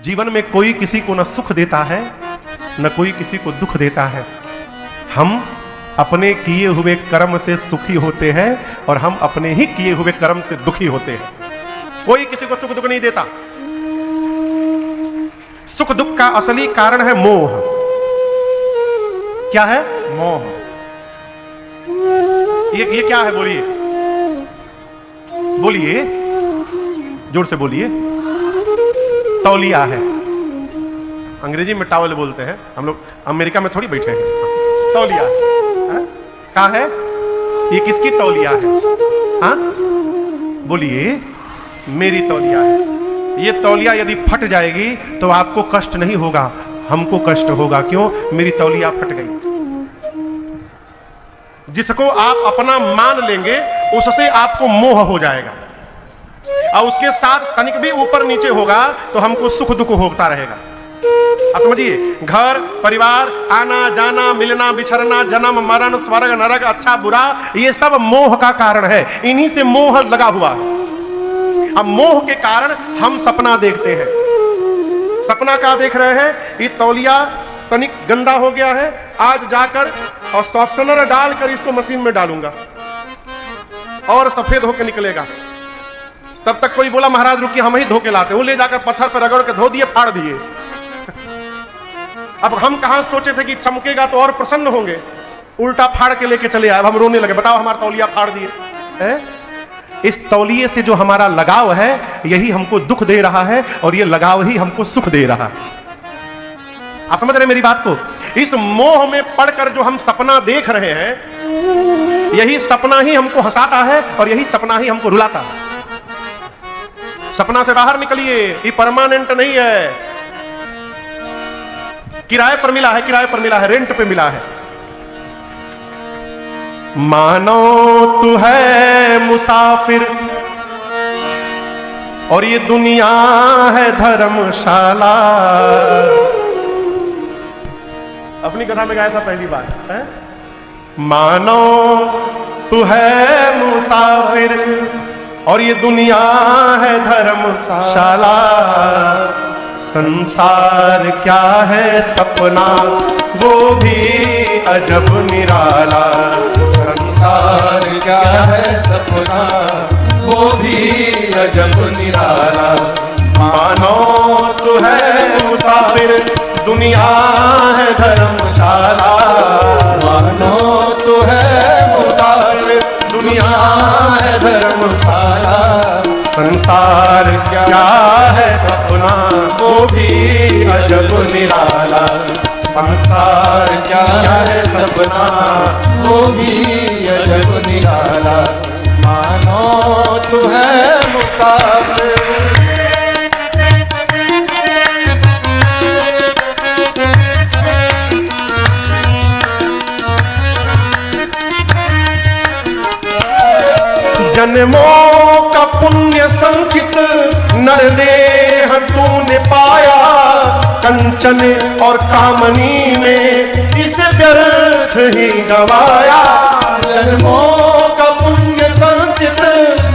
जीवन में कोई किसी को न सुख देता है न कोई किसी को दुख देता है। हम अपने किए हुए कर्म से सुखी होते हैं और हम अपने ही किए हुए कर्म से दुखी होते हैं। कोई किसी को सुख दुख नहीं देता। सुख दुख का असली कारण है मोह। क्या है? मोह। ये क्या है? बोलिए बोलिए, जोर से बोलिए। तौलिया है। अंग्रेजी में टॉवल बोलते हैं, हम लोग अमेरिका में थोड़ी बैठे हैं। तौलिया है? क्या है ये? किसकी तौलिया है? हाँ बोलिए, मेरी तौलिया है। ये तौलिया यदि फट जाएगी तो आपको कष्ट नहीं होगा, हमको कष्ट होगा। क्यों? मेरी तौलिया फट गई। जिसको आप अपना मान लेंगे उससे आपको मोह हो जाएगा, और उसके साथ तनिक भी ऊपर नीचे होगा तो हमको सुख दुख होता रहेगा। आप समझिए, घर परिवार, आना जाना, मिलना बिछड़ना, जन्म मरण, स्वर्ग नरक, अच्छा बुरा, ये सब मोह का कारण है। इन्हीं से मोह लगा हुआ है। अब मोह के कारण हम सपना देखते हैं। सपना क्या देख रहे हैं? ये तौलिया तनिक गंदा हो गया है, आज जाकर और सॉफ्टनर डालकर इसको मशीन में डालूंगा और सफेद होकर निकलेगा। तब तक कोई बोला महाराज रुकिए, हम ही धो के लाते। वो ले जाकर पत्थर पर रगड़ के धो दिए, फाड़ दिए। अब हम कहां सोचे थे कि चमकेगा तो और प्रसन्न होंगे, उल्टा फाड़ के लेके चले आए। अब हम रोने लगे, बताओ हमारा तौलिया फाड़ दिए। इस तौलिए से जो हमारा लगाव है यही हमको दुख दे रहा है, और ये लगाव ही हमको सुख दे रहा है। आप समझ रहे मेरी बात को? इस मोह में पड़कर जो हम सपना देख रहे हैं, यही सपना ही हमको हंसाता है और यही सपना ही हमको रुलाता है। सपना से बाहर निकलिए, ये परमानेंट नहीं है। किराए पर मिला है, किराए पर मिला है, रेंट पे मिला है। मानो तू है मुसाफिर और ये दुनिया है धर्मशाला। अपनी कथा में गाया था पहली बार है? मानो तू है मुसाफिर और ये दुनिया है धर्मशाला। संसार क्या है सपना वो भी अजब निराला। संसार क्या है सपना वो भी अजब निराला। मानो तू है मुसाफिर दुनिया है धर्मशाला। मानो तू है मुसाफिर दुनिया है धर्मशाला। संसार क्या है सपना वो भी अजब निराला। संसार क्या है सपना वो भी अजब निराला। मानो तू है मुसाफिर। जन्मों का पुण्य संचित नरदेह तूने पाया। कंचन और कामनी में इसे व्यर्थ ही गवाया। जन्मों का पुण्य संचित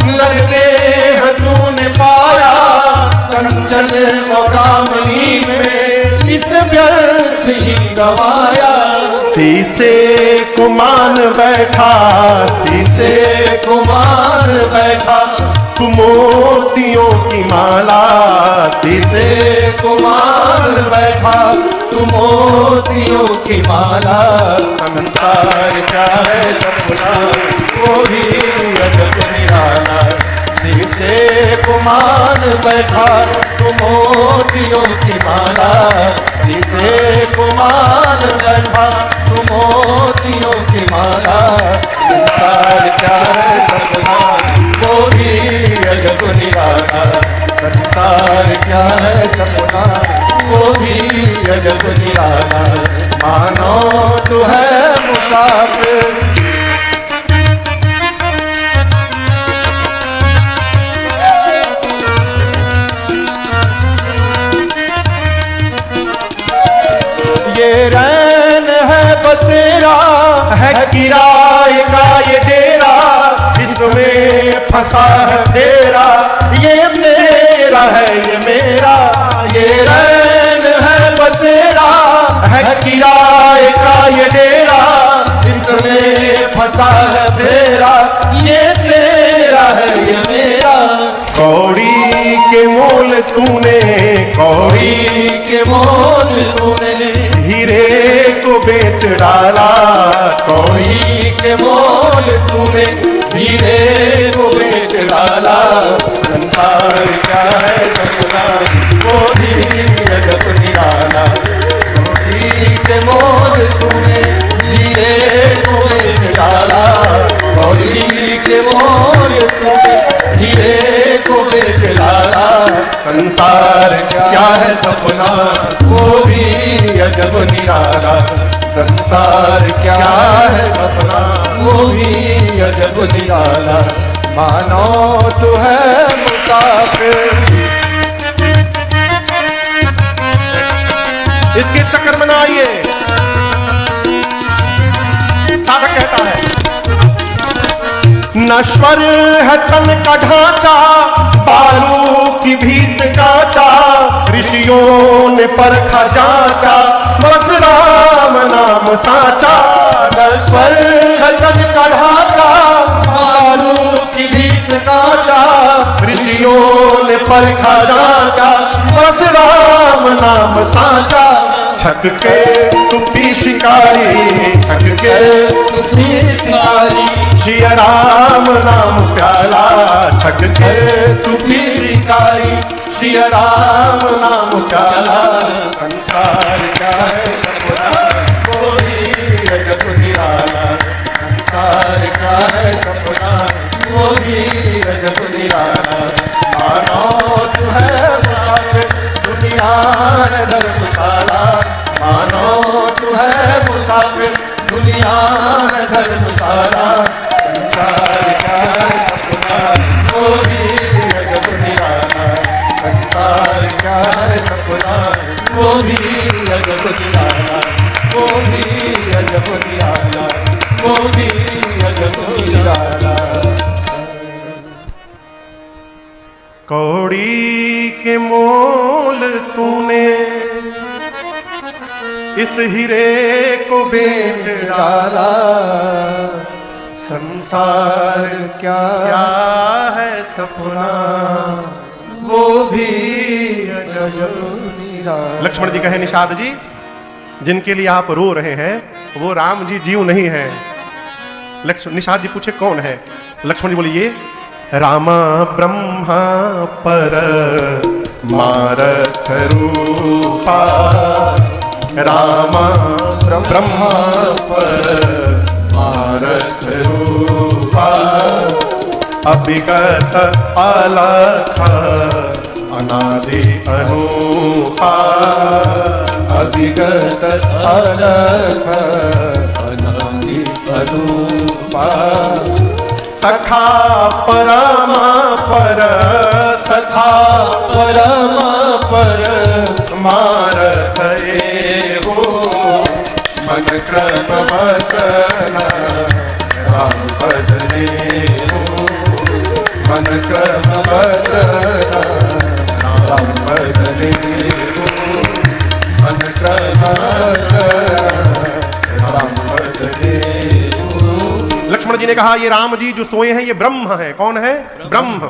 नरदेह तूने पाया। कंचन और कामनी में इसे व्यर्थ ही गवाया। शीशे को मान बैठा, शीशे को मान बैठा तू मोतियों की माला। शीशे को मान बैठा तू मोतियों की माला। संसार क्या है सपना वो भी अजब निराला। शीशे को मान बैठा तू मोतियों की माला। शीशे को मान बैठा तू मोतियों की माला। संसार क्या है सपना वो भी अजब निराला। संसार क्या है सपना वो भी अजब निराला। मानो तू है मुसाफिर। ये रैन है बसेरा है किराए का ये डेरा। इसमें फंसा है तेरा, ये मेरा है ये मेरा। ये तूने, कौड़ी के मोल तूने हीरे को बेच डाला, कौड़ी के मोल तूने हीरे को बेच डाला। संसार क्या है सपना वो भी गजब निराला। कौड़ी के मोल तूने हीरे को बेच डाला, कौड़ी के मोल तूने हीरे को बेच डाला। संसार क्या है सपना वो भी गजब निराला। संसार क्या है सपना वो भी गजब निराला। मानो तू है मुसाफिर। इसके चक्कर में ना आइए। साधक कहता है नश्वर है तन का ढांचा, बालू की भीत कांचा, ऋषियों ने परखा जांचा, बस राम नाम साचा। नश्वर है तन का ढांचा, बालू की भीत कांचा, ऋषियों ने परखा जांचा, बस राम नाम साचा। छक के तुपी शिकारी, छक के तुपी शिकारी, सिया राम नाम प्याला, छक के तुपी शिकारी, सिया राम नाम प्याला। संसार क्या है सपना वो भी गजब निराला। संसार क्या है सपना वो भी गजब निराला। मानो तू है मुसाफिर दुनिया है धर्मशाला। मानो तू है मुसाफिर दुनिया है धर्मशाला। संसार क्या है सपना वो भी गजब निराला। संसार क्या है सपना वो भी गजब निराला। वो भी गजब निराला। वो भी गजब निराला। कौड़ी के मोल तूने इस हीरे को बेच डाला। संसार क्या है सपना वो भी गजब निराला। लक्ष्मण जी कहे निषाद जी, जिनके लिए आप रो रहे हैं वो राम जी जीव नहीं है। निषाद जी पूछे कौन है? लक्ष्मण जी बोलिए रामा ब्रह्मा पर मारथ रूपा, रामा ब्रह्मा पर मारथ रूपा, अभिगत अलख अनादि अनूपा, अभिगत अलख अनादि अनूपा। सखा परमा पर, सखा परमा पर मारथ हो, मन क्रम वचन राम बदने हो। मन क्रम वचन राम बदने हो। मन क्रम वचन राम बदने हो। लक्ष्मण जी ने कहा ये राम जी जो सोए हैं ये ब्रह्म है। कौन है? ब्रह्म।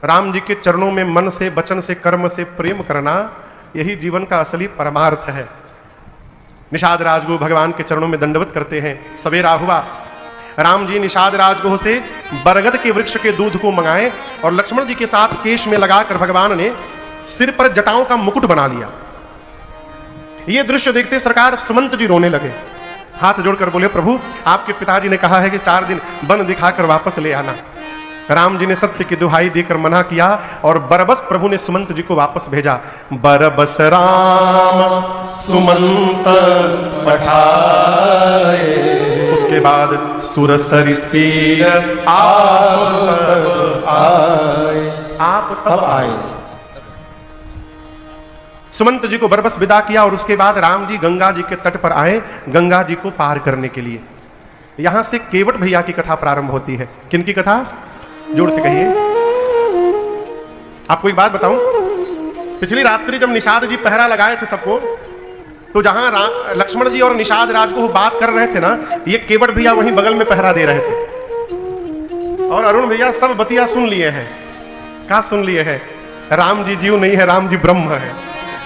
राम जी के चरणों में मन से, वचन से, कर्म से प्रेम करना यही जीवन का असली परमार्थ है। निषाद राजगुह भगवान के चरणों में दंडवत करते हैं। सवेरा हुआ, राम जी निषाद राजगुह से बरगद के वृक्ष के दूध को मंगाए और लक्ष्मण जी के साथ केश में लगाकर भगवान ने सिर पर जटाओं का मुकुट बना लिया। यह दृश्य देखते सरकार सुमंत जी रोने लगे, हाथ जोड़कर बोले प्रभु आपके पिताजी ने कहा है कि 4 दिन वन दिखाकर वापस ले आना। राम जी ने सत्य की दुहाई देकर मना किया और बरबस प्रभु ने सुमंत जी को वापस भेजा। बरबस राम सुमंत पठाए, उसके बाद सुरसरी तीर आप तब आए। सुमंत जी को बरबस विदा किया और उसके बाद राम जी गंगा जी के तट पर आए गंगा जी को पार करने के लिए। यहां से केवट भैया की कथा प्रारंभ होती है। किनकी कथा? जोर से कहिए। आपको एक बात बताऊं, पिछली रात्रि जब निषाद जी पहरा लगाए थे सबको, तो जहां लक्ष्मण जी और निषाद राज को बात कर रहे थे ना, ये केवट भैया वहीं बगल में पहरा दे रहे थे और अरुण भैया सब बतिया सुन लिए हैं। कहा सुन लिए है राम जी जीव नहीं है, राम जी ब्रह्म है।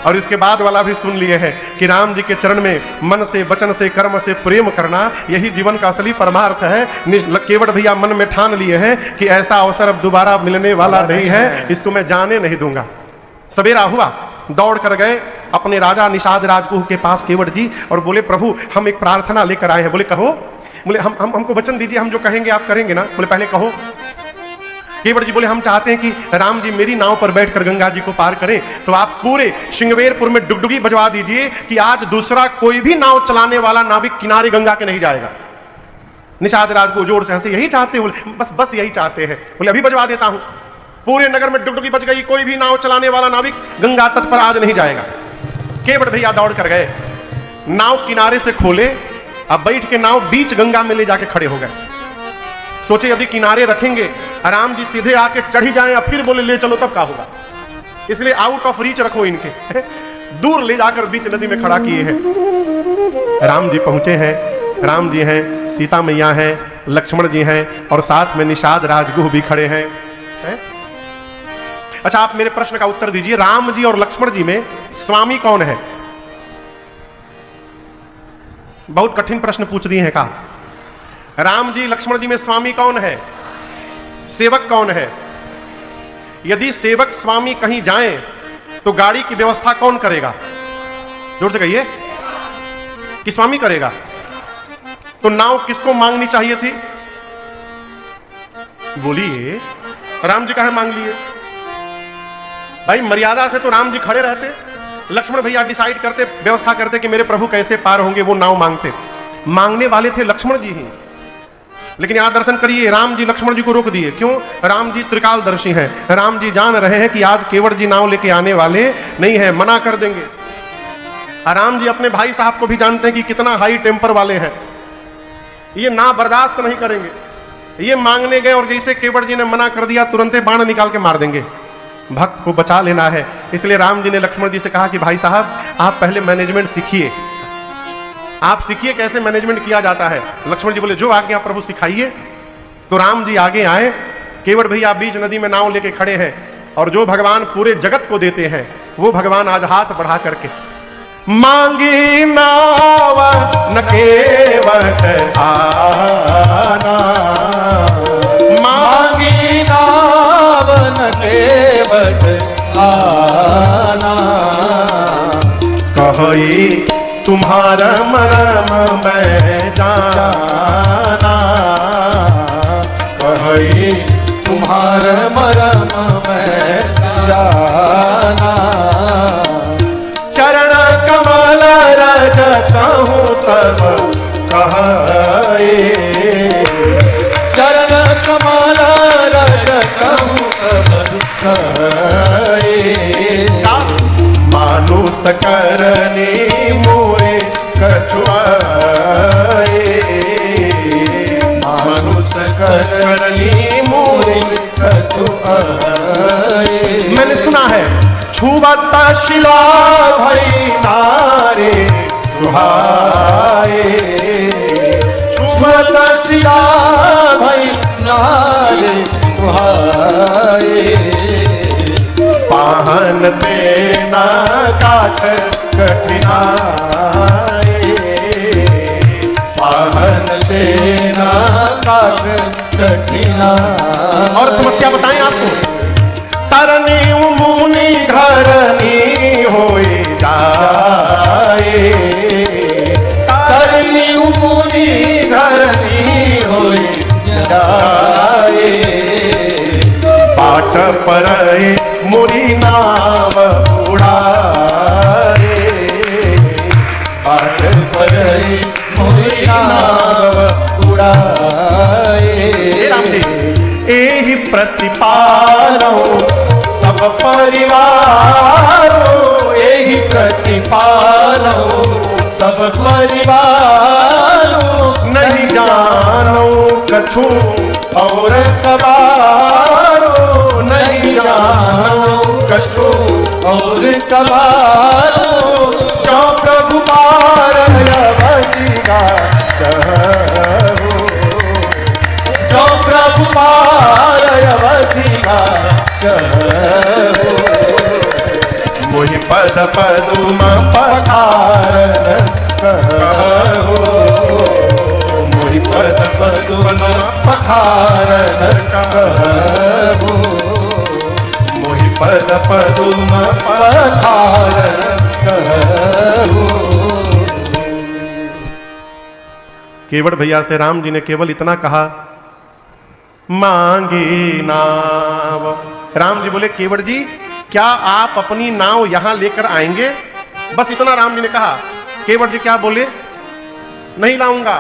और इसके बाद वाला भी सुन लिए है कि राम जी के चरण में मन से, वचन से, कर्म से प्रेम करना यही जीवन का असली परमार्थ है। केवट भैया मन में ठान लिए हैं कि ऐसा अवसर अब दोबारा मिलने वाला नहीं है, इसको मैं जाने नहीं दूंगा। सवेरा हुआ, दौड़ कर गए अपने राजा निषाद राजगुह के पास केवट जी और बोले प्रभु हम एक प्रार्थना लेकर आए हैं। बोले कहो। बोले हमको वचन दीजिए, हम जो कहेंगे आप करेंगे ना। बोले पहले कहो। केवट जी बोले हम चाहते हैं कि राम जी मेरी नाव पर बैठकर गंगा जी को पार करें, तो आप पूरे सिंगवेरपुर में डुगडुगी बजवा दीजिए कि आज दूसरा कोई भी नाव चलाने वाला नाविक किनारे गंगा के नहीं जाएगा। निषाद राज को जोर से हंसे, यही चाहते हैं? बोले बस यही चाहते हैं। बोले अभी बजवा देता हूं। पूरे नगर में डुगडुगी बज गई, कोई भी नाव चलाने वाला नाविक गंगा तट पर आज नहीं जाएगा। केवट भैया दौड़ कर गए, नाव किनारे से खोले, अब बैठ के नाव बीच गंगा में ले जाके खड़े हो गए। सोचे अभी किनारे रखेंगे, राम जी सीधे आके चढ़ी जाएं और फिर बोले ले चलो, तब क्या होगा। इसलिए आउट ऑफ रीच रखो इनके, दूर ले जाकर बीच नदी में खड़ा किए हैं। राम जी पहुंचे हैं, राम जी हैं, सीता मैया हैं, लक्ष्मण जी हैं और साथ में निषाद राजगुह भी खड़े हैं। अच्छा आप मेरे प्रश्न का उत्तर दीजिए, राम जी और लक्ष्मण जी में स्वामी कौन है? बहुत कठिन प्रश्न पूछ दिए हैं। कहा राम जी लक्ष्मण जी में स्वामी कौन है, सेवक कौन है? यदि सेवक स्वामी कहीं जाएं तो गाड़ी की व्यवस्था कौन करेगा? जोर से कहिए कि स्वामी करेगा। तो नाव किसको मांगनी चाहिए थी? बोलिए। राम जी कहे मांग लिए। भाई मर्यादा से तो राम जी खड़े रहते, लक्ष्मण भैया डिसाइड करते, व्यवस्था करते कि मेरे प्रभु कैसे पार होंगे, वो नाव मांगते। मांगने वाले थे लक्ष्मण जी ही, लेकिन यहां दर्शन करिए, राम जी लक्ष्मण जी को रोक दिए। क्यों? राम जी त्रिकालदर्शी हैं, राम जी जान रहे हैं कि आज केवट जी नाव लेके आने वाले नहीं है, मना कर देंगे। राम जी अपने भाई साहब को भी जानते हैं कि कितना हाई टेम्पर वाले हैं, ये ना बर्दाश्त नहीं करेंगे। ये मांगने गए और जैसे केवट जी ने मना कर दिया, तुरंत बाण निकाल के मार देंगे। भक्त को बचा लेना है, इसलिए राम जी ने लक्ष्मण जी से कहा कि भाई साहब आप पहले मैनेजमेंट सीखिए, आप सीखिए कैसे मैनेजमेंट किया जाता है। लक्ष्मण जी बोले जो आज्ञा प्रभु सिखाइए। तो राम जी आगे आए, केवट भैया बीच नदी में नाव लेके खड़े हैं और जो भगवान पूरे जगत को देते हैं वो भगवान आज हाथ बढ़ा करके मांगी नाव न केवट आना, मांगी नाव न केवट आना, कही तुम्हारा मरम मैं जाना, कही तुम्हारा मरम मैं जाना, चरण कमल रज कहूँ सब कहे, चरण कमल रज कहूँ सब कहे, मानुष करनी मोरे कछुआए, मानुष करनी मोरे कछुआए। मैंने सुना है छुबत शिला भई नारे सुहाए, छुबत शिला भई नारे सुहाए, पाहन देना काठ कठिनाए, पाहन देना काठ कठिनाए। और समस्या बताएं आपको, तरनी मुनि घरनी होई जाए, तरनी मुनि घरनी होई जाए, पाट पर मुनि नाव उड़ाए, पाट पर मुनि नाव उड़ाए। राम जी एहि प्रतिपालो सब परिवारो, एहि प्रतिपालो सब परिवारो, नहीं जानो कछु और कबारो, नहीं जानो कछु और कबारो, जो प्रभु पार अवसिका कहो, जो प्रभु पार अवसिका कहो। पद पदुम पधारन कहु, मोहि पद पदुम पधारन कहु, मोहि पद पदुम पधारन कहु। केवट भैया से राम जी ने केवल इतना कहा, मांगी नाव। राम जी बोले, केवट जी क्या आप अपनी नाव यहां लेकर आएंगे? बस इतना राम जी ने कहा। केवट जी क्या बोले? नहीं लाऊंगा।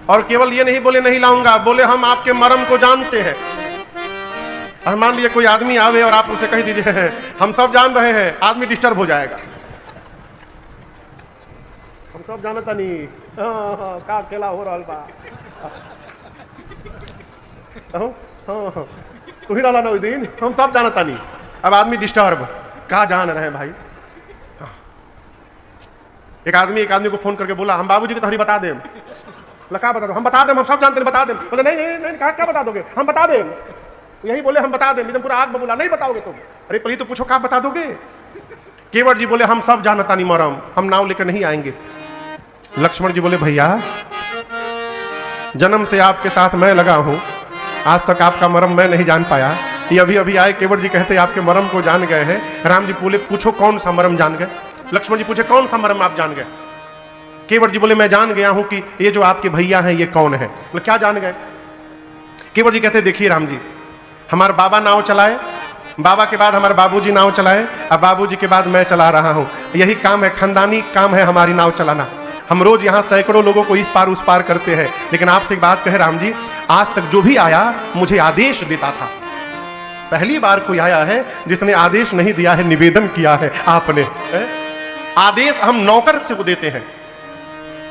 और केवल ये नहीं बोले नहीं लाऊंगा, बोले हम आपके मर्म को जानते हैं। और मान लीजिए कोई आदमी आवे और आप उसे कह दीजिए हम सब जान रहे हैं, आदमी डिस्टर्ब हो जाएगा। हम सब जानता नहीं का खेला हो रहा बा। तू ही डाला ना उस दिन, हम सब जानता नहीं। अब आदमी डिस्टर्ब, कहा जान रहे हैं भाई। एक आदमी को फोन करके बोला, हम बाबूजी की तोहरी बता दें। क्या बता दो? हम बता दें, हम सब जानते हैं, बता दें। बोले नहीं नहीं नहीं, क्या बता दोगे? हम बता दें। यही बोले हम बता दें, एकदम पूरा आग बबूला। नहीं बताओगे तुम? अरे पहले तो पूछो क्या बता दोगे? केवट जी बोले, हम सब जानता नहीं मरम, हम नाव लेकर नहीं आएंगे। लक्ष्मण जी बोले, भैया जन्म से आपके साथ मैं लगा हूं, आज तक आपका मरम मैं नहीं जान पाया। ये अभी अभी आए केवट जी कहते आपके मरम को जान गए हैं। राम जी बोले, पूछो कौन सा मरम जान गए? लक्ष्मण जी पूछे, कौन सा मरम आप जान गए? केवट जी बोले, मैं जान गया हूं कि ये जो आपके भैया हैं ये कौन है। बोले, क्या जान गए? केवट जी कहते, देखिए राम जी, हमारे बाबा नाव चलाए, बाबा के बाद हमारे बाबूजी नाव चलाए, अब बाबूजी के बाद मैं चला रहा हूं। यही काम है, खानदानी काम है हमारी नाव चलाना। हम रोज यहाँ सैकड़ों लोगों को इस पार उस पार करते हैं। लेकिन आपसे एक बात कहे राम जी, आज तक जो भी आया मुझे आदेश देता था। पहली बार कोई आया है जिसने आदेश नहीं दिया है, निवेदन किया है आपने। आदेश हम नौकर से को देते हैं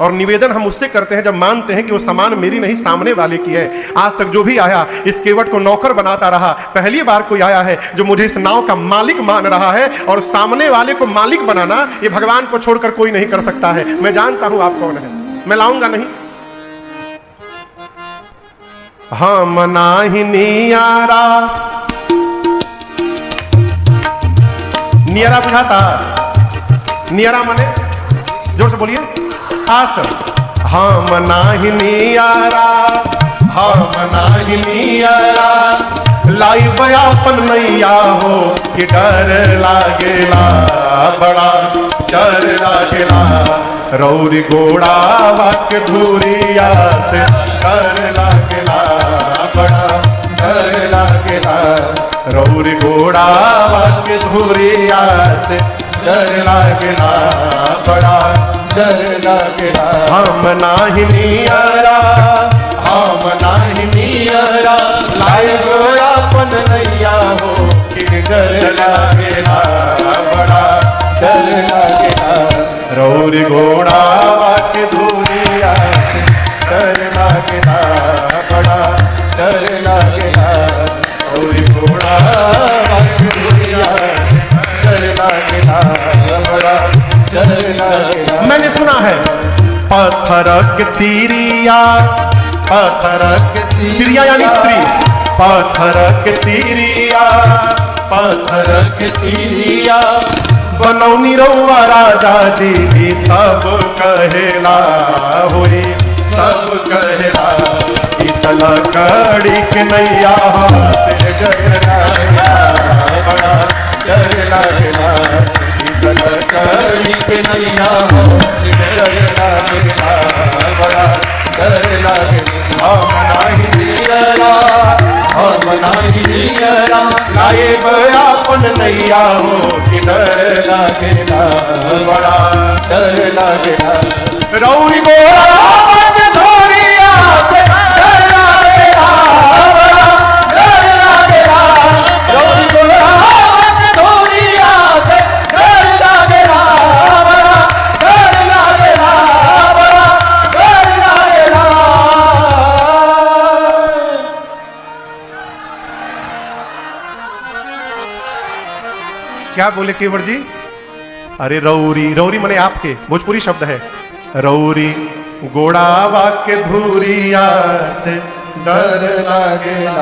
और निवेदन हम उससे करते हैं जब मानते हैं कि वो सामान मेरी नहीं सामने वाले की है। आज तक जो भी आया इस केवट को नौकर बनाता रहा। पहली बार कोई आया है जो मुझे इस नाव का मालिक मान रहा है, और सामने वाले को मालिक बनाना ये भगवान को छोड़कर कोई नहीं कर सकता है। मैं जानता हूं आप कौन है, मैं लाऊंगा नहीं। हाँ मना ही नियारा, नियारा बुझाता? नियारा माने जोर से बोलिए, आस। हम नाही नियारा, हम नाही नियारा, लाई बयापन नैया हो कि डर लागेला, बड़ा डर लागेला। रौरी घोड़ा वाक्य धूरिया से डर लागेला, बड़ा डर लागेला। रौरी घोड़ा वाक्य धूरिया से डर लागेला, बड़ा डर लागेला। हम नाही नियारा, हम नाही नियारा, लाए गोयापन नैया हो कि डर लागेला, बड़ा डर लागेला। रौरी घोड़ा वाके धूरिया से डर लागेला, बड़ा डर लागेला। रौरी घोड़ा वाके धूरिया से डर लागेला, बड़ा डर लागेला। मैंने सुना है पत्थर के तीरिया, पत्थर के तीरिया यानी स्त्री, पत्थर के तीरिया, पत्थर के तीरिया, बनौनी रउआ राजा जी सब कहेला, होई सब कहेला। इतल कड़ी के नैया से डर लागेला, बड़ा डर लागेला। इतल कड़ी के नैया से डर लागेला, बड़ा डर लागेला। हम नाही नियरा, हम नाही नियरा, लाए बयापन नैया हो कि डर लागेला, बड़ा डर लागेला। रौरी गोरा वाके धूरिया से डर लागेला, बड़ा डर लागेला। रौरी गोरा वाके धूरिया से डर लागेला, बड़ा डर लागेला, बड़ा डर लागेला। क्या बोले केवट जी? अरे रौरी, रौरी मने आपके भोजपुरी शब्द है। रौरी गोड़ावा के धूरिया से डर लागेला,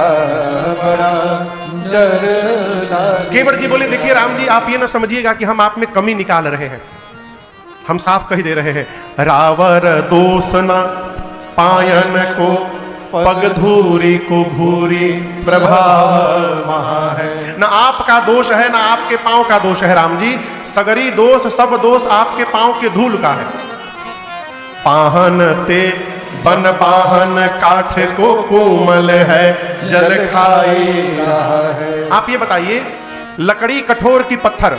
बड़ा डर लागे। केवट जी बोले देखिए राम जी, आप ये ना समझिएगा कि हम आप में कमी निकाल रहे हैं, हम साफ कह दे रहे हैं, रावर दोष न पायन को पग धूरी को भूरी प्रभाव महा है। ना आपका दोष है ना आपके पांव का दोष है राम जी, सगरी दोष सब दोष आपके पांव के धूल का है। पाहन ते बन पाहन काठ को कोमल है, जल खाई रहा है। आप ये बताइए, लकड़ी कठोर की पत्थर?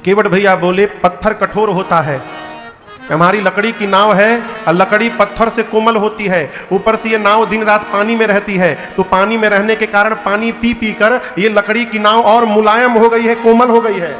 केवट भैया बोले पत्थर कठोर होता है, हमारी लकड़ी की नाव है और लकड़ी पत्थर से कोमल होती है, ऊपर से ये नाव दिन रात पानी में रहती है, तो पानी में रहने के कारण पानी पी पी कर ये लकड़ी की नाव और मुलायम हो गई है, कोमल हो गई है।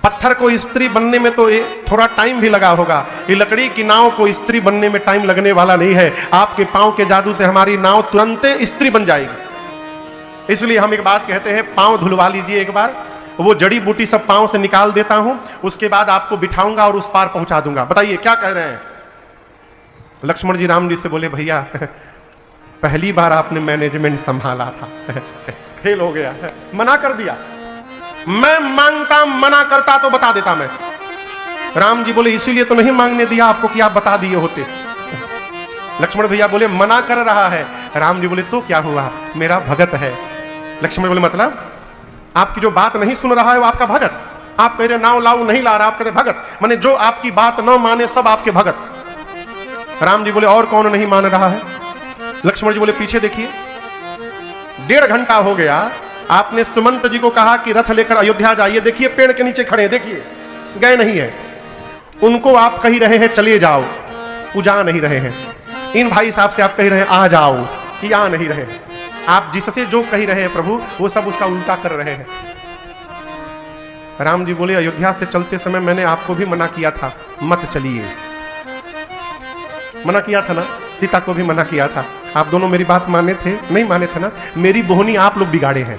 पत्थर को स्त्री बनने में तो थोड़ा टाइम भी लगा होगा, ये लकड़ी की नाव को स्त्री बनने में टाइम लगने वाला नहीं है। आपके पांव के जादू से हमारी नाव तुरंत स्त्री बन जाएगी। इसलिए हम एक बात कहते हैं, पांव धुलवा लीजिए एक बार, वो जड़ी बूटी सब पांव से निकाल देता हूं, उसके बाद आपको बिठाऊंगा और उस पार पहुंचा दूंगा। बताइए क्या कह रहे हैं? लक्ष्मण जी राम जी से बोले भैया पहली बार आपने मैनेजमेंट संभाला था फेल हो गया, मना कर दिया। मैं मांगता, मना करता तो बता देता मैं। राम जी बोले इसीलिए तो नहीं मांगने दिया आपको कि आप बता दिए होते। लक्ष्मण भैया बोले मना कर रहा है। राम जी बोले तो क्या हुआ, मेरा भगत है। लक्ष्मण बोले मतलब आपकी जो बात नहीं सुन रहा है वो आपका भगत? आप कह रहे नाव लाऊ नहीं ला रहा, आप कहते भगत, माने जो आपकी बात न माने सब आपके भगत। राम जी बोले और कौन नहीं मान रहा है? लक्ष्मण जी बोले पीछे देखिए, 1.5 घंटा हो गया, आपने सुमंत जी को कहा कि रथ लेकर अयोध्या जाइए, देखिए पेड़ के नीचे खड़े, देखिए गए नहीं है। उनको आप कह रहे हैं चले जाओ, वो जा नहीं रहे हैं। इन भाई साहब से आप कह रहे हैं आ जाओ, कि आ नहीं रहे हैं। आप जिससे जो कह रहे हैं प्रभु वो सब उसका उल्टा कर रहे हैं। राम जी बोले अयोध्या से चलते समय मैंने आपको भी मना किया था मत चलिए, मना किया था ना, सीता को भी मना किया था। आप दोनों मेरी बात माने थे? नहीं माने थे ना। मेरी बोहनी आप लोग बिगाड़े हैं,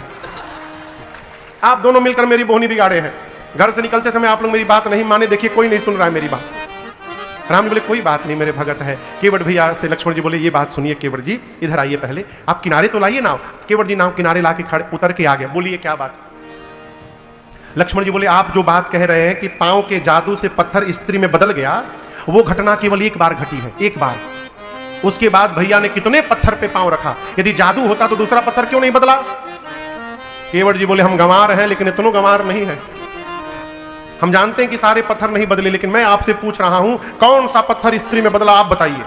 आप दोनों मिलकर मेरी बोहनी बिगाड़े हैं। घर से निकलते समय आप लोग मेरी बात नहीं माने, देखिए कोई नहीं सुन रहा है मेरी बात। राम जी बोले कोई बात नहीं, मेरे भगत है। केवट भैया से लक्ष्मण जी बोले ये बात सुनिए केवट जी, इधर आइए पहले, आप किनारे तो लाइए नाव। केवट जी नाव किनारे लाके खड़े उतर के आ गए। बोलिए क्या बात? लक्ष्मण जी बोले आप जो बात कह रहे हैं कि पांव के जादू से पत्थर स्त्री में बदल गया, वो घटना केवल एक बार घटी है, एक बार। उसके बाद भैया ने कितने पत्थर पे पांव रखा, यदि जादू होता तो दूसरा पत्थर क्यों नहीं बदला? केवट जी बोले हम गंवार हैं लेकिन इतनो गंवार नहीं है, हम जानते हैं कि सारे पत्थर नहीं बदले, लेकिन मैं आपसे पूछ रहा हूं कौन सा पत्थर स्त्री में बदला, आप बताइए।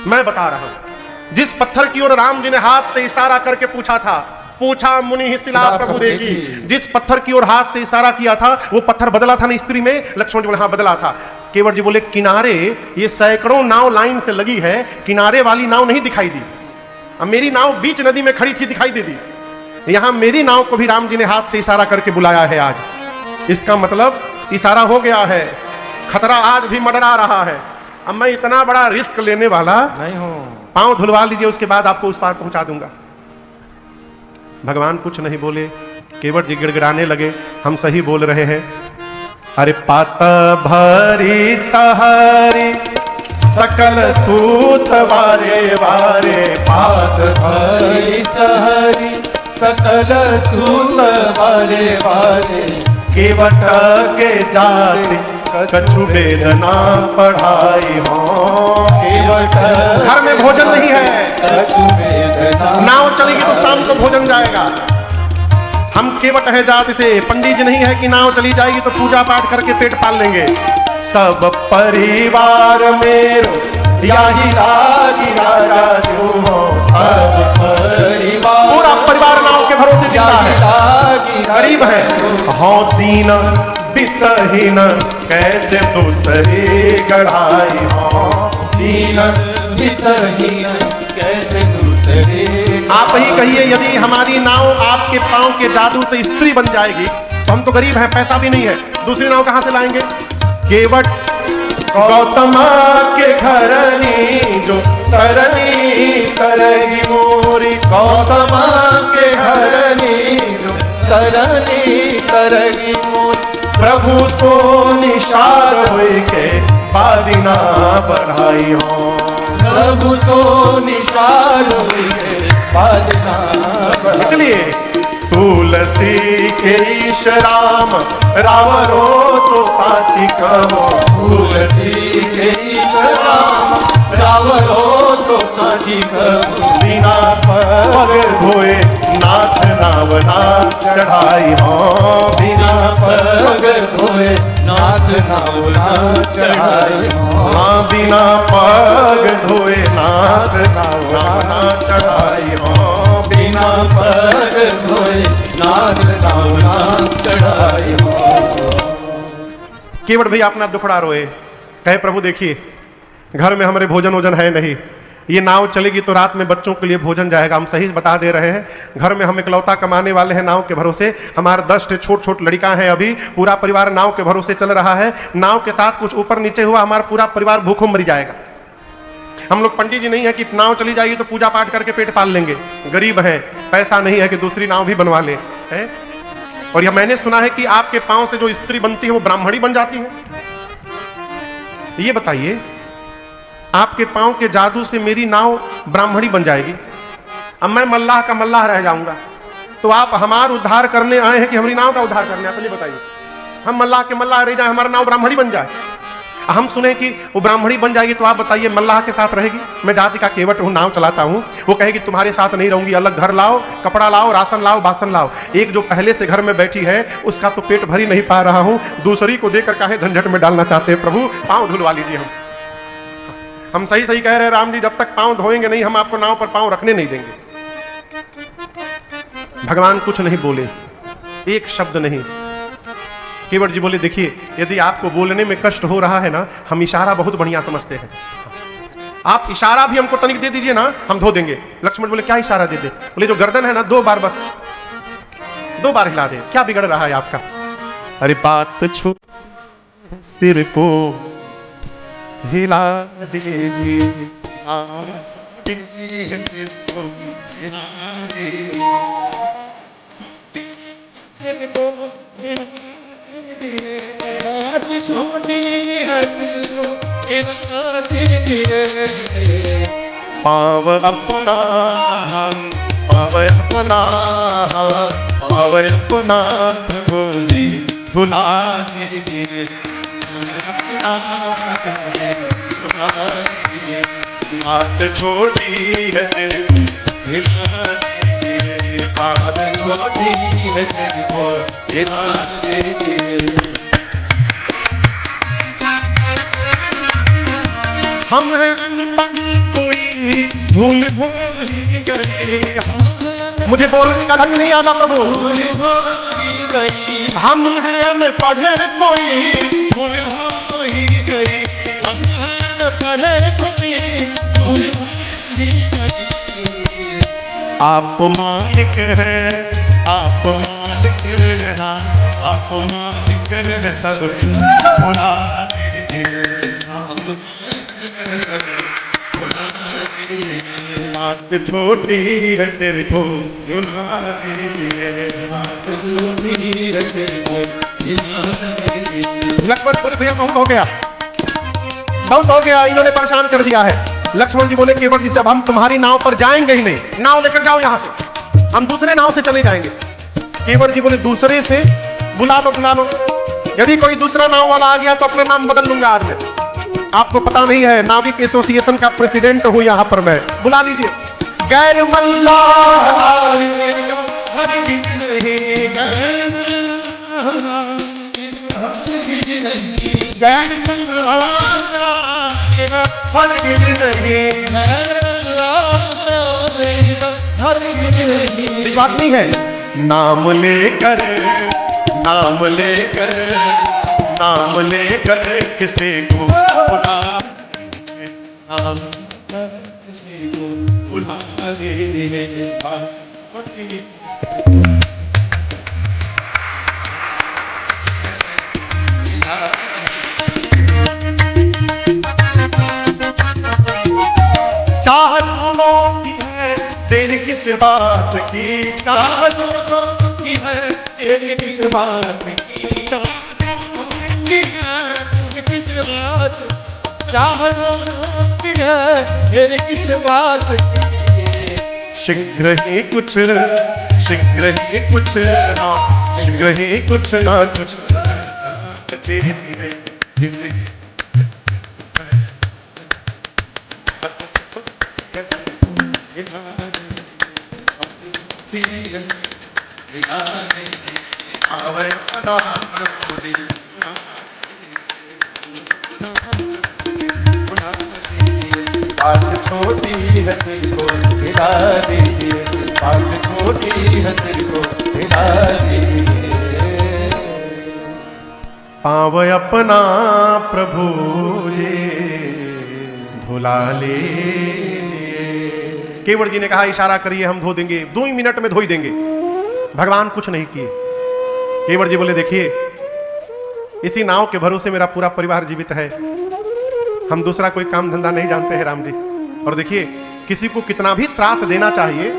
मैं बता रहा हूं, जिस पत्थर की ओर राम जी ने हाथ से इशारा करके पूछा मुनि ही शिला प्रभु देखी, जिस पत्थर की ओर हाथ से इशारा किया था वो पत्थर बदला था ना स्त्री में? लक्ष्मण जी बोले हाँ बदला था। केवट जी बोले किनारे ये सैकड़ों नाव लाइन से लगी है, किनारे वाली नाव नहीं दिखाई दी। अब मेरी नाव बीच नदी में खड़ी थी, दिखाई दे दी। यहां मेरी नाव को भी राम जी ने हाथ से इशारा करके बुलाया है आज। इसका मतलब इशारा हो गया है, खतरा आज भी मंडरा रहा है। अब मैं इतना बड़ा रिस्क लेने वाला नहीं हूं। पांव धुलवा लीजिए, उसके बाद आपको उस पार पहुंचा दूंगा। भगवान कुछ नहीं बोले, केवट जी गिड़गिड़ाने लगे, हम सही बोल रहे हैं। अरे पात भरी सहरी सकल सूत वारे वारे, पात भरी सहरी सकल सूत वारे वारे, केवट के जाति कछु वेदना पढ़ाई हो। केवट घर में भोजन नहीं है, कछु वेदना, नाव चलेगी तो शाम को भोजन जाएगा। हम केवट है जाति से, पंडित जी नहीं है कि नाव चली जाएगी तो पूजा पाठ करके पेट पाल लेंगे। सब परिवार मेरो याही लागी राजा जो हो, सब परिवार पूरा परिवार नाव के भरोसे जीता है, लागी गरीब है हो दीन बितहीन, कैसे दूसरी गढ़ाई हो। दीन बितहीन कैसे दूसरे। आप ही कहिए यदि हमारी नाव आपके पांव के जादू से स्त्री बन जाएगी तो हम तो गरीब हैं, पैसा भी नहीं है, दूसरी नाव कहां से लाएंगे? केवट गौतमा के घरनी जो तरनी तरगी मोरी, गौतमा के घरनी जो तरनी तरगी मोरी, प्रभु सो निशार होए के पादिना बढ़ाई हो। प्रभु सो निशार हुए बाजना बढ़ाए। इसलिए तुलसी के ईश राम रावरो सो साची कहो। तुलसी के ईश राम रावरो सो साची कहो। बिना पग धोए नाथ नावना चढ़ाई हो। बिना पग धोए नाथ नावना चढ़ाई हो। हाँ बिना पग धोए नाथ नावना चढ़ाई हो। बिना पग धोए नाथ नावना चढ़ाई हो। केवट भैया अपना दुखड़ा रोए, कहे प्रभु देखिए घर में हमारे भोजन वोजन है नहीं, ये नाव चलेगी तो रात में बच्चों के लिए भोजन जाएगा। हम सही बता दे रहे हैं, घर में हम इकलौता कमाने वाले हैं नाव के भरोसे। हमारे 10 छोट छोट लड़का हैं, अभी पूरा परिवार नाव के भरोसे चल रहा है। नाव के साथ कुछ ऊपर नीचे हुआ हमारा पूरा परिवार भूखों मर जाएगा। हम लोग पंडित जी नहीं है कि नाव चली जाएगी तो पूजा पाठ करके पेट पाल लेंगे। गरीब हैं, पैसा नहीं है कि दूसरी नाव भी बनवा ले है? और यह मैंने सुना है कि आपके पांव से जो स्त्री बनती है वो ब्राह्मणी बन जाती है। ये बताइए आपके पांव के जादू से मेरी नाव ब्राह्मणी बन जाएगी, अब मैं मल्लाह का मल्लाह रह जाऊंगा। तो आप हमारा उद्धार करने आए हैं कि हमारी नाव का उद्धार करने? आप ये बताइए, हम मल्लाह के मल्लाह रह जाए, हमारा नाव ब्राह्मणी बन जाए। हम सुने कि वो ब्राह्मणी बन जाएगी तो आप बताइए मल्लाह के साथ रहेगी? मैं जाति का केवट हूँ, नाव चलाता हूँ। वो कहेगी तुम्हारे साथ नहीं रहूंगी, अलग घर लाओ, कपड़ा लाओ, राशन लाओ, बासन लाओ। एक जो पहले से घर में बैठी है उसका तो पेट भर ही नहीं पा रहा हूँ, दूसरी को देकर काहे झंझट में डालना चाहते हैं? प्रभु पाँव धुलवा लीजिए हमसे। हम सही सही कह रहे हैं राम जी, जब तक पाँव धोएंगे नहीं हम आपको नाव पर पाँव रखने नहीं देंगे। भगवान कुछ नहीं बोले, एक शब्द नहीं। केवट जी बोले देखिए यदि आपको बोलने में कष्ट हो रहा है ना, हम इशारा बहुत बढ़िया समझते हैं, आप इशारा भी हमको तनिक दे दीजिए ना, हम धो देंगे। लक्ष्मण बोले क्या इशारा दे दे? बोले जो गर्दन है ना 2 बार, बस 2 बार हिला दे, क्या बिगड़ रहा है आपका? अरे बात छू सिर को हिला देगी, पाव अपना पाव अपना पाव अपना भोली भुला दीजिए, बात छोटी है हिला दीजिए, बात छोटी है हिला दीजिए। हम कोई भूल भूल गए, मुझे बोलने का ढंग नहीं आता प्रभु। भूल गई हम हैं पढ़े कोई भूल हो ही गई, हम पढ़े कोई भूल ही गई। आप मालिक हैं, आप मालिक हैं, आप मालिक हैं, सब भुला दीजिए, बात छोटी है तेरी को भुला दीजिए, बात छोटी है तेरी को भुला दीजिए। लक्ष्मण बोले भैया बहुत हो गया, बहुत हो गया, इन्होंने परेशान कर दिया है। लक्ष्मण जी बोले केवट जी जब हम तुम्हारी नाव पर जाएंगे ही नहीं, नाव लेकर जाओ यहाँ से, हम दूसरे नाव से चले जाएंगे। केवट जी बोले दूसरे से बुला लो बुला लो, यदि कोई दूसरा नाव वाला आ गया तो अपना नाम बदल लूंगा आज में। आपको पता नहीं है नाविक एसोसिएशन का प्रेसिडेंट हूं यहाँ पर मैं, बुला लीजिए। गैर मल्लाह बात नहीं है, नाम लेकर नाम लेकर नाम लेकर किसी को बुला, नाम किसी को बुला दे। चारों की है देर किस बात की, चारों की है देर किस बात की, मेरे किस बात की शीघ्र ही कुछ, शीघ्र ही कुछ, हाँ शीघ्र ही कुछ ना कुछ धीरे धीरे धीरे बात छोटी है सिर को हिला दीजिए, बात छोटी है सिर को हिला दीजिए। पाँव अपना प्रभु जी धुला ले। केवट जी ने कहा इशारा करिए हम धो देंगे, 2 ही मिनट में धो ही देंगे। भगवान कुछ नहीं किए। केवट जी बोले देखिए इसी नाव के भरोसे मेरा पूरा परिवार जीवित है, हम दूसरा कोई काम धंधा नहीं जानते हैं राम जी। और देखिए किसी को कितना भी त्रास देना चाहिए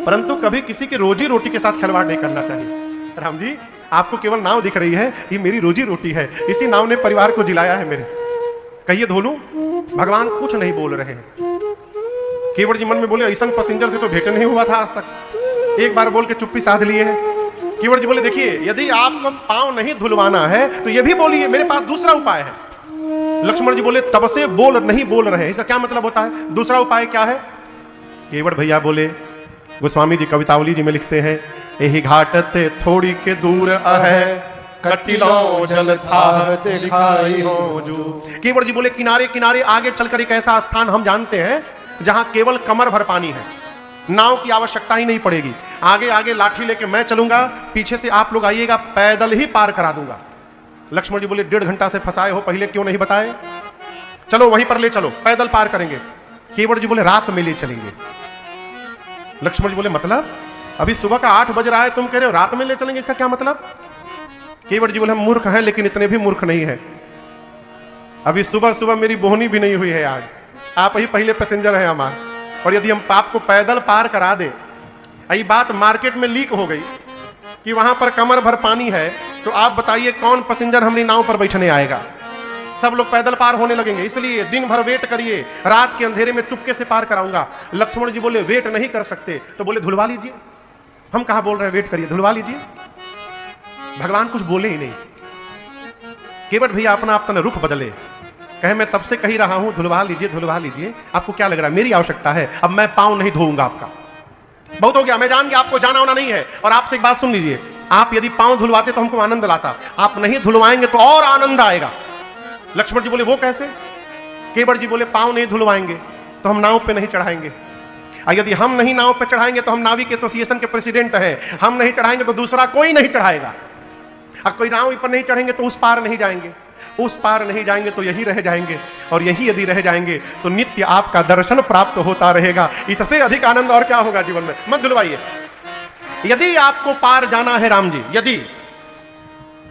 परंतु कभी किसी की रोजी रोटी के साथ खिलवाड़ नहीं करना चाहिए। राम जी आपको केवल नाव दिख रही है, ये मेरी रोजी रोटी है, इसी नाव ने परिवार को जिलाया है मेरे। कहिए धो लूं? भगवान कुछ नहीं बोल रहे हैं। केवट जी मन में बोले ऐसा पैसेंजर से तो भेंट नहीं हुआ था आज तक, एक बार बोल के चुप्पी साध लिए है। केवट जी बोले देखिए यदि आपको पांव नहीं धुलवाना है तो ये भी बोलिए, मेरे पास दूसरा उपाय है। लक्ष्मण जी बोले तब से बोल नहीं बोल रहे हैं, इसका क्या मतलब होता है? दूसरा उपाय क्या है? केवट भैया बोले, गोस्वामी जी कवितावली जी में लिखते हैं यही घाटते थोड़ी के दूर है कटिलो जल था दिखाई हो जो। केवट जी बोले किनारे किनारे आगे चलकर एक ऐसा स्थान हम जानते हैं जहां केवल कमर भर पानी है, नाव की आवश्यकता ही नहीं पड़ेगी। आगे आगे लाठी लेके मैं चलूंगा, पीछे से आप लोग आइएगा, पैदल ही पार करा दूंगा। लक्ष्मण जी बोले 1.5 घंटा से फंसाए हो, पहले क्यों नहीं बताए? चलो वहीं पर ले चलो, पैदल पार करेंगे। केवट जी बोले रात में ले चलेंगे। लक्ष्मण जी बोले मतलब? अभी सुबह का 8 बज रहा है, तुम कह रहे हो रात में ले चलेंगे, इसका क्या मतलब? केवट जी बोले हम मूर्ख हैं लेकिन इतने भी मूर्ख नहीं है, अभी सुबह सुबह मेरी बोहनी भी नहीं हुई है, आज आप ही पहले पैसेंजर हैं हमारे, और यदि हम आपको पैदल पार करा दे, यही बात मार्केट में लीक हो गई कि वहां पर कमर भर पानी है, तो आप बताइए कौन पैसेंजर हमारी नाव पर बैठने आएगा? सब लोग पैदल पार होने लगेंगे, इसलिए दिन भर वेट करिए, रात के अंधेरे में चुपके से पार कराऊंगा। लक्ष्मण जी बोले वेट नहीं कर सकते, तो बोले धुलवा लीजिए। हम कहा बोल रहे हैं वेट करिए, धुलवा लीजिए। भगवान कुछ बोले ही नहीं। केवट भैया अपना अपना रुख बदले, कहे मैं तब से कही रहा हूं धुलवा लीजिए धुलवा लीजिए, आपको क्या लग रहा है मेरी आवश्यकता है? अब मैं पांव नहीं धोऊंगा आपका, बहुत हो गया, मैं जान गया आपको जाना होना नहीं है। और आपसे एक बात सुन लीजिए, आप यदि पांव धुलवाते तो हमको आनंद लाता, आप नहीं धुलवाएंगे तो और आनंद आएगा। लक्ष्मण जी बोले वो कैसे? केवट जी बोले पांव नहीं धुलवाएंगे तो हम नाव पे नहीं चढ़ाएंगे, और यदि हम नहीं नाव पे चढ़ाएंगे तो हम नाविक एसोसिएशन के प्रेसिडेंट हैं, हम नहीं चढ़ाएंगे तो दूसरा कोई नहीं चढ़ाएगा। अब कोई नाव पर नहीं चढ़ेंगे तो उस पार नहीं जाएंगे, उस पार नहीं जाएंगे तो यही रह जाएंगे, और यही यदि रह जाएंगे तो नित्य आपका दर्शन प्राप्त होता रहेगा। इससे अधिक आनंद और क्या होगा जीवन में? मत धुलवाइए। यदि आपको पार जाना है राम जी, यदि,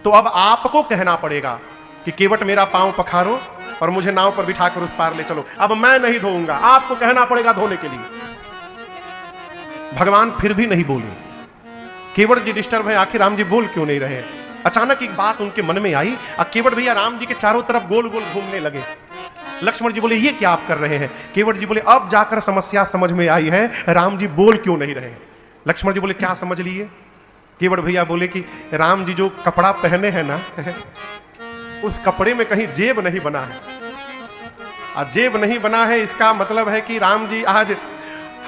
तो अब आपको कहना पड़ेगा कि केवट मेरा पांव पखारो और मुझे नाव पर बिठाकर उस पार ले चलो, अब मैं नहीं धोऊंगा, आपको कहना पड़ेगा धोने के लिए। भगवान फिर भी नहीं बोले। केवट जी डिस्टर्ब है, आखिर राम जी बोल क्यों नहीं रहे? अचानक एक बात उनके मन में आई, और केवट भैया राम जी के चारों तरफ गोल गोल घूमने लगे। लक्ष्मण जी बोले ये क्या आप कर रहे हैं? केवट जी बोले अब जाकर समस्या समझ में आई है, राम जी बोल क्यों नहीं रहे? लक्ष्मण जी बोले क्या समझ लिए? केवट भैया बोले कि राम जी जो कपड़ा पहने हैं ना, उस कपड़े में कहीं जेब नहीं बना है, और जेब नहीं बना है इसका मतलब है कि राम जी आज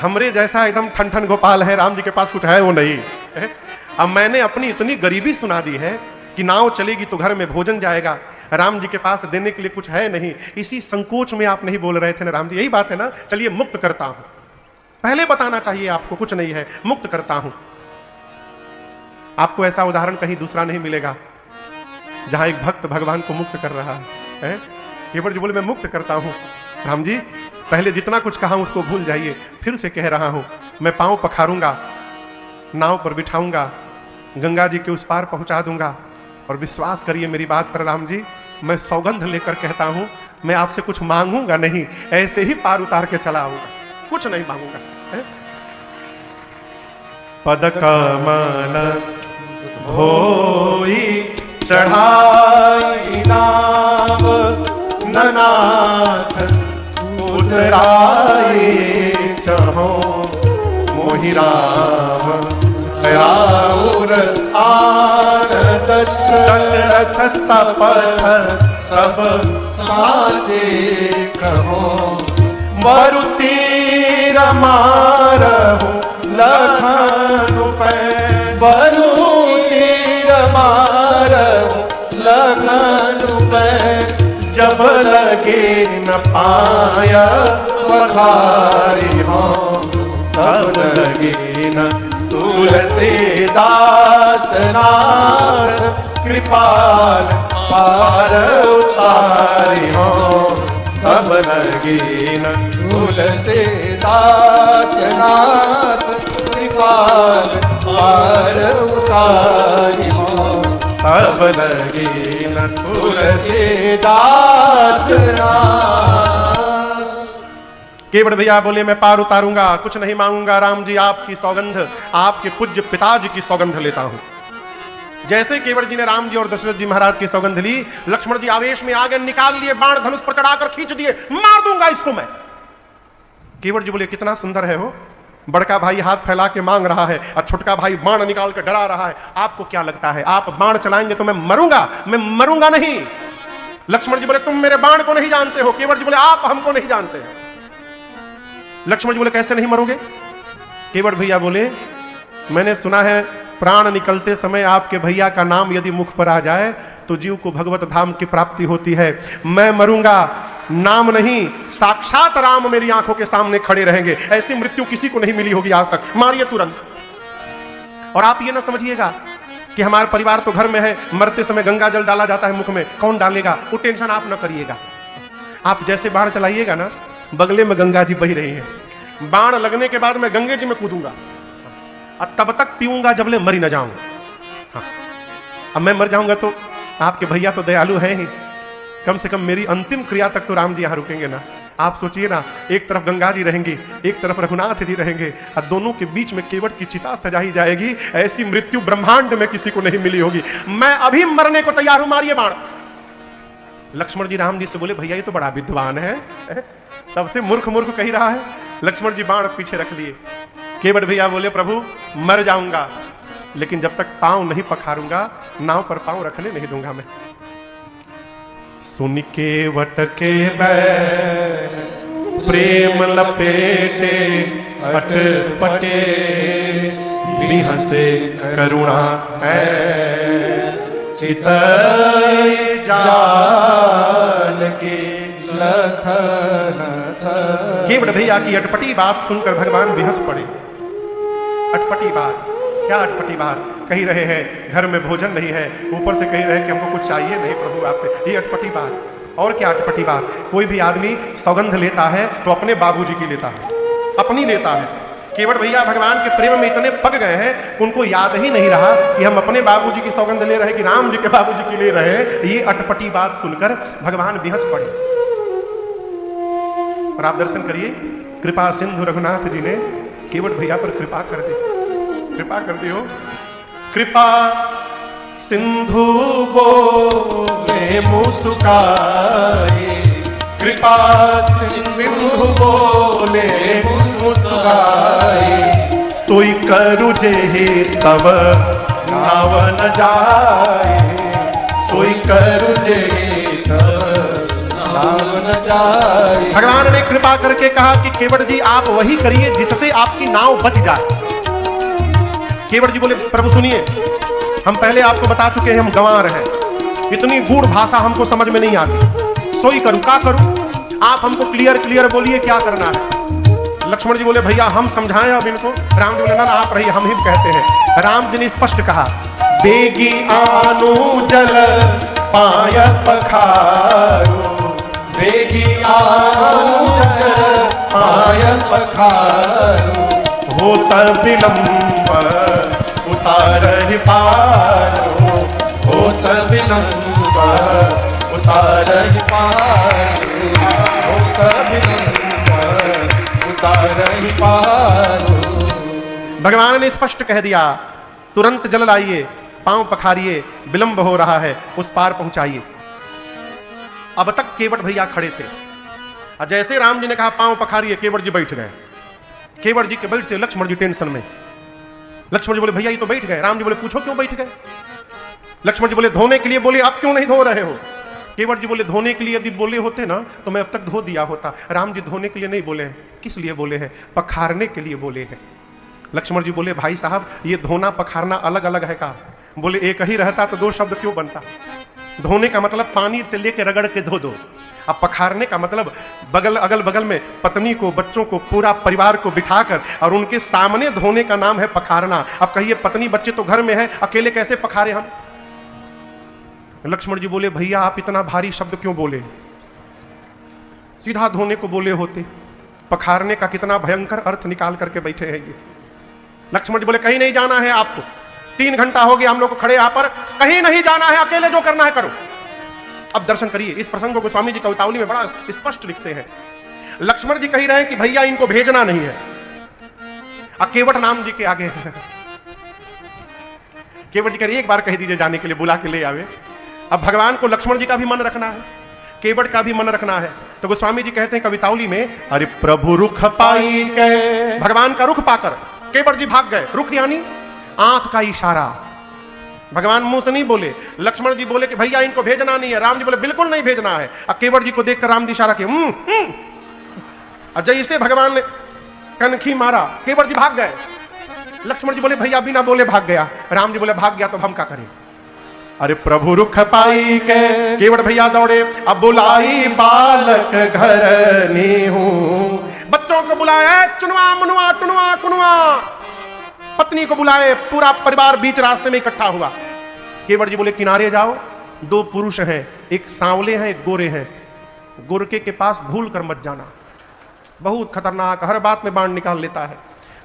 हमरे जैसा एकदम ठन ठन गोपाल है, राम जी के पास कुछ है वो नहीं है। अब मैंने अपनी इतनी गरीबी सुना दी है कि नाव चलेगी तो घर में भोजन जाएगा, राम जी के पास देने के लिए कुछ है नहीं, इसी संकोच में आप नहीं बोल रहे थे ना राम जी, यही बात है ना? चलिए मुक्त करता हूं, पहले बताना चाहिए आपको कुछ नहीं है, मुक्त करता हूं। आपको ऐसा उदाहरण कहीं दूसरा नहीं मिलेगा जहां एक भक्त भगवान को मुक्त कर रहा है। केवट जी बोले मैं मुक्त करता हूं। राम जी पहले जितना कुछ कहा उसको भूल जाइए, फिर से कह रहा हूं, मैं पांव पखारूंगा, नाव पर बिठाऊंगा, गंगा जी के उस पार पहुंचा दूंगा, और विश्वास करिए मेरी बात पर राम जी, मैं सौगंध लेकर कहता हूं मैं आपसे कुछ मांगूंगा नहीं, ऐसे ही पार उतार के चला आऊंगा, कुछ नहीं मांगूंगा। पद कमल होई चढ़ाई नाव, ननाव राये चहो मोहि राम राउर आन दशरथ सपथ सब साचे कहो बरु तीर मारहु लखन पै बरु तीर मारहु लखन पै जब लगे न पाया पखारी हो तब लगे न तुलसीदास नाथ कृपाल पार उतारी हो तब लगे न तुलसीदास नाथ कृपाल पार उतारी हो तब लगे न तुलसीदास नाथ। केवट भैया बोले मैं पार उतारूंगा, कुछ नहीं मांगूंगा, राम जी आपकी सौगंध, आपके पूज्य पिताजी की सौगंध लेता हूं। जैसे केवट जी ने राम जी और दशरथ जी महाराज की सौगंध ली, लक्ष्मण जी आवेश में आगे निकाल लिए, बाण धनुष पर चढ़ाकर खींच दिए, मार दूंगा इसको मैं। केवट जी बोले कितना सुंदर है वो, बड़का भाई हाथ फैला के मांग रहा है और छोटका भाई बाण निकाल कर डरा रहा है, आपको क्या लगता है आप बाण चलाएंगे तो मैं मरूंगा नहीं। लक्ष्मण जी बोले तुम मेरे बाण को नहीं जानते हो। केवट जी बोले आप हमको नहीं जानते। लक्ष्मण जी बोले कैसे नहीं मरोगे। केवट भैया बोले मैंने सुना है प्राण निकलते समय आपके भैया का नाम यदि मुख पर आ जाए तो जीव को भगवत धाम की प्राप्ति होती है। मैं मरूंगा, नाम नहीं, साक्षात राम मेरी आंखों के सामने खड़े रहेंगे। ऐसी मृत्यु किसी को नहीं मिली होगी आज तक, मारिए तुरंत। और आप ये ना समझिएगा कि हमारा परिवार तो घर में है, मरते समय गंगा जल डाला जाता है मुख में, कौन डालेगा, वो टेंशन आप ना करिएगा। आप जैसे बाण चलाइएगा ना, बगले में गंगा जी बही रही है, बाण लगने के बाद मैं गंगे जी में कूदूंगा और तब तक पीऊंगा जबले मरी न जाऊं। हाँ। अब मैं मर जाऊंगा तो आपके भैया तो दयालु हैं ही, कम से कम मेरी अंतिम क्रिया तक तो राम जी यहां रुकेंगे ना। आप सोचिए ना, एक तरफ गंगा जी रहेंगी, एक तरफ रघुनाथ जी रहेंगे और दोनों के बीच में केवट की चिता सजाई जाएगी। ऐसी मृत्यु ब्रह्मांड में किसी को नहीं मिली होगी। मैं अभी मरने को तैयार हूं, मारिए बाण। लक्ष्मण जी राम जी से बोले भैया ये तो बड़ा विद्वान है, तब से मूर्ख मूर्ख कही रहा है। लक्ष्मण जी बाण पीछे रख लिए। केवट भैया बोले प्रभु मर जाऊंगा, लेकिन जब तक पांव नहीं पखारूंगा नाव पर पांव रखने नहीं दूंगा मैं। सुन केवट के प्रेम लपेटे अटपटे बिहसे करुणा है चितई जान के लखन। केवट भैया की अटपटी बात सुनकर भगवान बेहस पड़े। अटपटी बात, क्या अटपटी बात कही रहे हैं, घर में भोजन नहीं है, ऊपर से कही रहे कि हमको कुछ चाहिए नहीं प्रभु आपसे, ये अटपटी बात। और क्या अटपटी बात, कोई भी आदमी सौगंध लेता है तो अपने बाबूजी की लेता है, अपनी लेता है। केवट भैया भगवान के प्रेम में इतने पक गए हैं कि उनको याद ही नहीं रहा कि हम अपने बाबूजी की सौगंध ले रहे हैं कि राम जी के बाबूजी की ले रहे हैं। ये अटपटी बात सुनकर भगवान बेहस पड़े। और आप दर्शन करिए, कृपा सिंधु रघुनाथ जी ने केवट भैया पर कृपा कर दी, कृपा कर दी हो। कृपा सिंधु बोले मुस्काए, कृपा सिंधु बोले मुस्काए, सोई करु जेहि तब नाव न जाए, सोई करु जेहि तब नाव न जाए। भगवान ने कृपा करके कहा कि केवट जी आप वही करिए जिससे आपकी नाव बच जाए। केवट जी बोले प्रभु सुनिए, हम पहले आपको बता चुके हैं हम गंवार हैं, इतनी गूढ़ भाषा हमको समझ में नहीं आती, सोई करूं क्या करूं, आप हमको क्लियर बोलिए क्या करना है। लक्ष्मण जी बोले भैया हम समझाएं अब इनको। राम जी बोले ना आप रहिए, हम ही कहते हैं। राम जी ने स्पष्ट कहा बेगी आनु जल पाय पखारो, बेगी आनु जल पाय पखारो, होता विलंब उतारहि पारो, होता विलंब उतारहि पारो, होता विलंब उतारहि पारो। भगवान ने स्पष्ट कह दिया तुरंत जल लाइए, पांव पखारिए, विलंब हो रहा है, उस पार पहुंचाइए। अब तक केवट भैया खड़े थे, और जैसे राम जी ने कहा पांव पखारिए, केवट जी बैठ गए। केवट जी के बैठते लक्ष्मण जी टेंशन में। लक्ष्मण जी बोले भैया ये तो बैठ गए। राम जी बोले पूछो क्यों बैठ गए। लक्ष्मण जी बोले धोने के लिए। बोले अब क्यों नहीं धो रहे हो। केवट जी बोले धोने के लिए यदि बोले होते ना तो मैं अब तक धो दिया होता। राम जी धोने के लिए नहीं बोले हैं। किस लिए बोले हैं? पखारने के लिए बोले हैं। लक्ष्मण जी बोले भाई साहब ये धोना पखारना अलग अलग है का? बोले एक ही रहता तो दो शब्द क्यों बनता। धोने का मतलब पानी से लेके रगड़ के धो दो। अब पखारने का मतलब अगल बगल में पत्नी को, बच्चों को, पूरा परिवार को बिठाकर और उनके सामने धोने का नाम है पखारना। अब कहिए पत्नी बच्चे तो घर में है, अकेले कैसे पखारे हम। लक्ष्मण जी बोले भैया आप इतना भारी शब्द क्यों बोले, सीधा धोने को बोले होते। पखारने का कितना भयंकर अर्थ निकाल करके बैठे हैं ये। लक्ष्मण जी बोले कहीं नहीं जाना है आपको, 3 घंटा हो गया हम लोग को खड़े यहां पर, कहीं नहीं जाना है, अकेले जो करना है करो। अब दर्शन करिए, इस प्रसंग को गोस्वामी जी कवितावली में बड़ा स्पष्ट लिखते हैं। लक्ष्मण जी कह रहे हैं कि भैया इनको भेजना नहीं है, केवट नाम जी के आगे है। केवट जी कह रहे एक बार कह दीजिए जाने के लिए, बुला के ले आवे। अब भगवान को लक्ष्मण जी का भी मन रखना है, केवट का भी मन रखना है। तो गोस्वामी जी कहते हैं कवितावली में, अरे प्रभु रुख पाई के, भगवान का रुख पाकर केवट जी भाग गए। रुख यानी आंख का इशारा। भगवान मुंह से नहीं बोले। लक्ष्मण जी बोले कि भैया इनको भेजना नहीं है। राम जी बोले बिल्कुल नहीं भेजना है। अब केवट जी को देखकर राम जी इशारा किया। जैसे भगवान ने कनखी मारा, केवट जी भाग गए। लक्ष्मण जी बोले भैया बिना बोले भाग गया। राम जी बोले भाग गया तो हम क्या करें। अरे प्रभु रुख पाई के, केवट भैया दौड़े। अब बुलाई बालक घर नीहूं, बच्चों को बुलाया, चुनवा मुनवा टुनवा कुनवा, पत्नी को बुलाए, पूरा परिवार बीच रास्ते में इकट्ठा हुआ। केवट जी बोले किनारे जाओ, 2 पुरुष हैं, एक सांवले हैं एक गोरे हैं, गोरके के पास भूल कर मत जाना, बहुत खतरनाक, हर बात में बाण निकाल लेता है।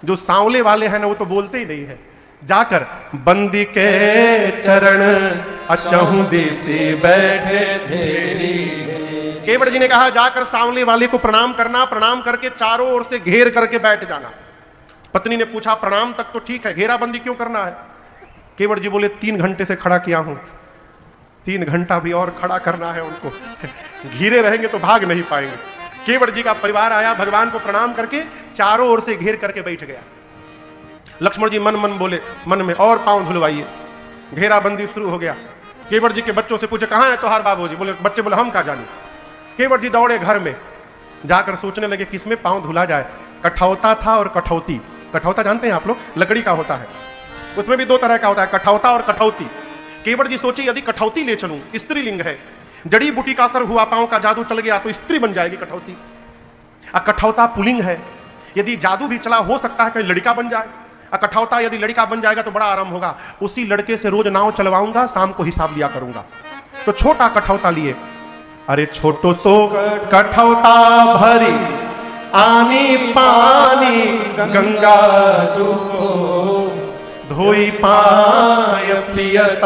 जो सांवले वाले हैं ना वो तो बोलते ही नहीं है। जाकर बंदी के चरण अचहु देसी बैठे थे। केवट जी ने कहा जाकर सांवले वाले को प्रणाम करना, प्रणाम करके चारों ओर से घेर करके बैठ जाना। पत्नी ने पूछा प्रणाम तक तो ठीक है, घेराबंदी क्यों करना है। केवट जी बोले 3 घंटे से खड़ा किया हूं, 3 घंटा भी और खड़ा करना है उनको, घिरे रहेंगे तो भाग नहीं पाएंगे। केवट जी का परिवार आया, भगवान को प्रणाम करके चारों ओर से घेर करके बैठ गया। लक्ष्मण जी मन मन बोले मन में, और पांव धुलवाइए। घेराबंदी शुरू हो गया। केवट जी के बच्चों से पूछे कहां है तोहार बाबूजी। बोले बच्चे बोले हम क्या जाने। केवट जी दौड़े घर में, जाकर सोचने लगे किसमें पांव धुला जाए। कठौता था और कठौती। कठौता जानते हैं आप लोग, लकड़ी का होता है, उसमें भी 2 तरह का होता है, कठौता और कठौती। केवट जी सोचे यदि कठौती ले चलूं, स्त्रीलिंग है, जड़ी बूटी का असर हुआ, पांव का जादू चल गया तो स्त्री बन जाएगी कठौती। कठौता पुलिंग है, यदि जादू भी चला हो सकता है कहीं लड़का बन जाए। कठौता यदि लड़का बन जाएगा तो बड़ा आराम होगा, उसी लड़के से रोज नाव चलवाऊंगा, शाम को हिसाब लिया करूंगा। तो छोटा कठौता लिए। अरे छोटो सो कठौता भरी आनी पानी गंगा जो धोई पाय प्रियत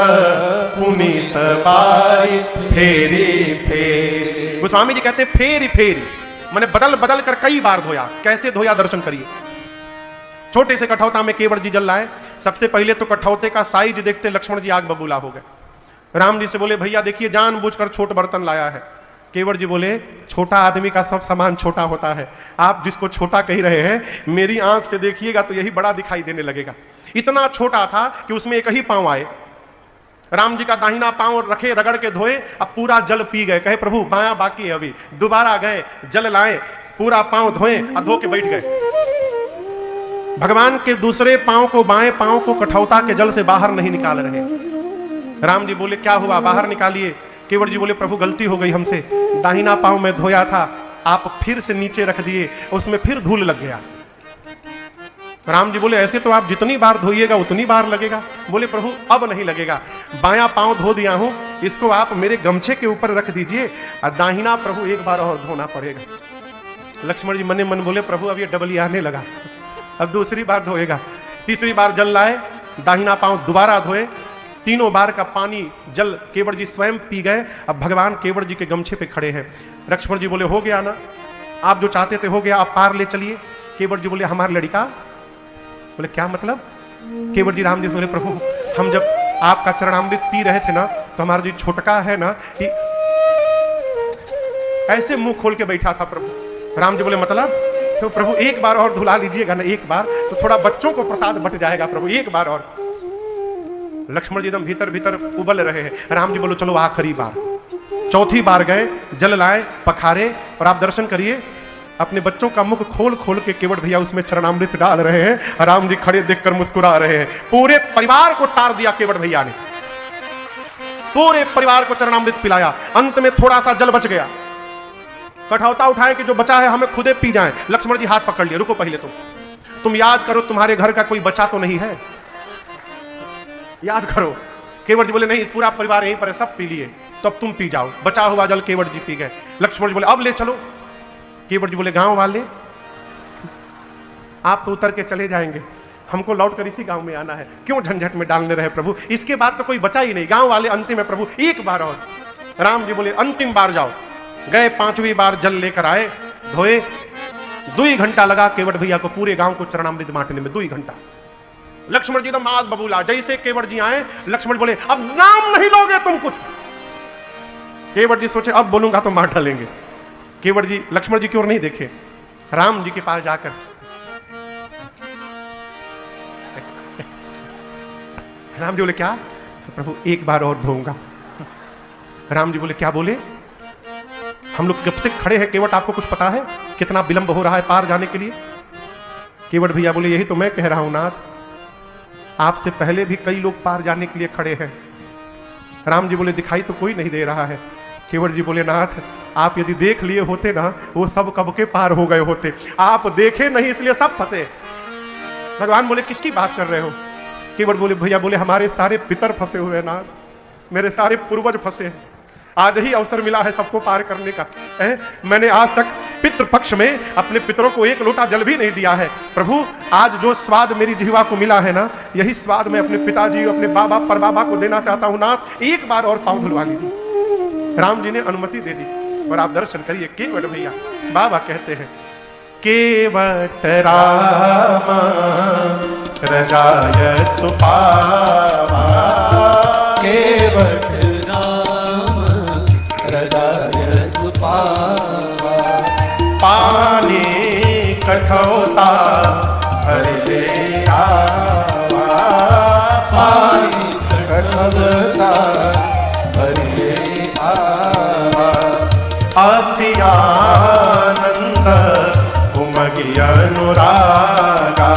पुनीत बाई फेरी फेरी। गोस्वामी जी कहते फेरी फेरी मैंने बदल बदल कर कई बार धोया। कैसे धोया दर्शन करिए। छोटे से कठौता में केवट जी जल लाए। सबसे पहले तो कठौते का साइज देखते लक्ष्मण जी आग बबूला हो गए। राम जी से बोले भैया देखिए जानबूझकर छोट बर्तन लाया है। केवट जी बोले छोटा आदमी का सब सामान छोटा होता है, आप जिसको छोटा कह रहे हैं मेरी आंख से देखिएगा तो यही बड़ा दिखाई देने लगेगा। इतना छोटा था कि उसमें एक ही पांव आए। राम जी का दाहिना पांव रखे, रगड़ के धोए, अब पूरा जल पी गए। कहे प्रभु बायां बाकी है अभी। दोबारा गए, जल लाए, पूरा पांव धोए और धो के बैठ गए। भगवान के दूसरे पांव को, बाएं पांव को कठौता के जल से बाहर नहीं निकाल रहे। राम जी बोले क्या हुआ, बाहर निकालिए। केवट जी बोले प्रभु गलती हो गई हमसे, दाहिना पांव में धोया था, आप फिर से नीचे रख दिए, उसमें फिर धूल लग गया। राम जी बोले ऐसे तो आप जितनी बार धोइएगा उतनी बार लगेगा। बोले प्रभु अब नहीं लगेगा, बायां पांव धो दिया हूं, इसको आप मेरे गमछे के ऊपर रख दीजिए और दाहिना प्रभु एक बार और धोना पड़ेगा। लक्ष्मण जी मने मन बोले प्रभु अब ये डबल आने लगा, अब दूसरी बार धोएगा। तीसरी बार जल लाए, दाहिना पांव दोबारा धोए, तीनों बार का पानी जल केवट जी स्वयं पी गए। अब भगवान केवट जी के गमछे पे खड़े हैं। लक्ष्मण जी बोले हो गया ना, आप जो चाहते थे हो गया, आप पार ले चलिए। केवट जी बोले हमारा लड़का। बोले क्या मतलब। केवट जी राम जी बोले प्रभु हम जब आपका चरणामृत पी रहे थे ना तो हमारा जो छोटका है ना, ऐसे मुंह खोल के बैठा था प्रभु। राम जी बोले मतलब? तो प्रभु एक बार और धुला लीजिएगा ना, एक बार तो थोड़ा बच्चों को प्रसाद बट जाएगा प्रभु, एक बार और। लक्ष्मण जी एकदम भीतर भीतर उबल रहे हैं। राम जी बोलो चलो आखिरी बार। चौथी बार गए, जल लाए, पखारे, और आप दर्शन करिए, अपने बच्चों का मुख खोल खोल के केवट भैया उसमें चरणामृत डाल रहे हैं। राम जी खड़े देखकर मुस्कुरा रहे हैं। पूरे परिवार को तार दिया केवट भैया ने, पूरे परिवार को चरणामृत पिलाया। अंत में थोड़ा सा जल बच गया, कठौता उठाए कि जो बचा है हमें खुदे पी जाएं। लक्ष्मण जी हाथ पकड़ लिए, रुको पहले तुम याद करो तुम्हारे घर का कोई बचा तो नहीं है, याद करो। केवट जी बोले नहीं, पूरा परिवार यहीं पर है, सब पी लिए, तो अब तुम पी जाओ। बचा हुआ जल केवट जी पी गए। लक्ष्मण जी बोले अब ले चलो। केवट जी बोले गांव वाले आप तो उतर के चले जाएंगे, हमको लौट कर इसी गांव में आना है, क्यों झंझट में डालने रहे प्रभु, इसके बाद तो कोई बचा ही नहीं। गांव वाले अंतिम है प्रभु, एक बार और। राम जी बोले अंतिम बार जाओ। गए, पांचवी बार जल लेकर आए, धोए। 2 घंटा लगा केवट भैया को पूरे गांव को चरणामृत बांटने में, 2 घंटा। लक्ष्मण जी तो मात बबूला। जैसे केवट जी आए, लक्ष्मण बोले अब नाम नहीं लोगे तुम कुछ। केवट जी सोचे अब बोलूंगा तो मार डालेंगे। केवट जी लक्ष्मण जी की ओर नहीं देखे, राम जी के पास जाकर राम जी बोले क्या? प्रभु एक बार और धोऊंगा। राम जी बोले क्या बोले? हम लोग कब से खड़े हैं केवट, आपको कुछ पता है कितना विलंब हो रहा है पार जाने के लिए? केवट भैया बोले यही तो मैं कह रहा हूं नाथ, आपसे पहले भी कई लोग पार जाने के लिए खड़े हैं। राम जी बोले दिखाई तो कोई नहीं दे रहा है। केवट जी बोले नाथ आप यदि देख लिए होते ना, वो सब कब के पार हो गए होते, आप देखे नहीं इसलिए सब फंसे। भगवान बोले किसकी बात कर रहे हो? केवट बोले भैया बोले हमारे सारे पितर फंसे हुए नाथ, मेरे सारे पूर्वज फंसे हैं, आज ही अवसर मिला है सबको पार करने का है। मैंने आज तक पितृ पक्ष में अपने पितरों को एक लोटा जल भी नहीं दिया है। प्रभु आज जो स्वाद मेरी जिह्वा को मिला है ना, यही स्वाद मैं अपने पिताजी, अपने बाबा परबाबा को देना चाहता हूं नाथ, एक बार और पांव धुलवा लीजिए। राम जी ने अनुमति दे दी और आप दर्शन करिए। केवट भैया बाबा कहते हैं केवट राम रजाय सुपावा, केवट राम हृदय सुपावा, पानी कठौता हरे आवा, पानी कठौता हरे आवा, अति आनंद उमगी अनुरागा,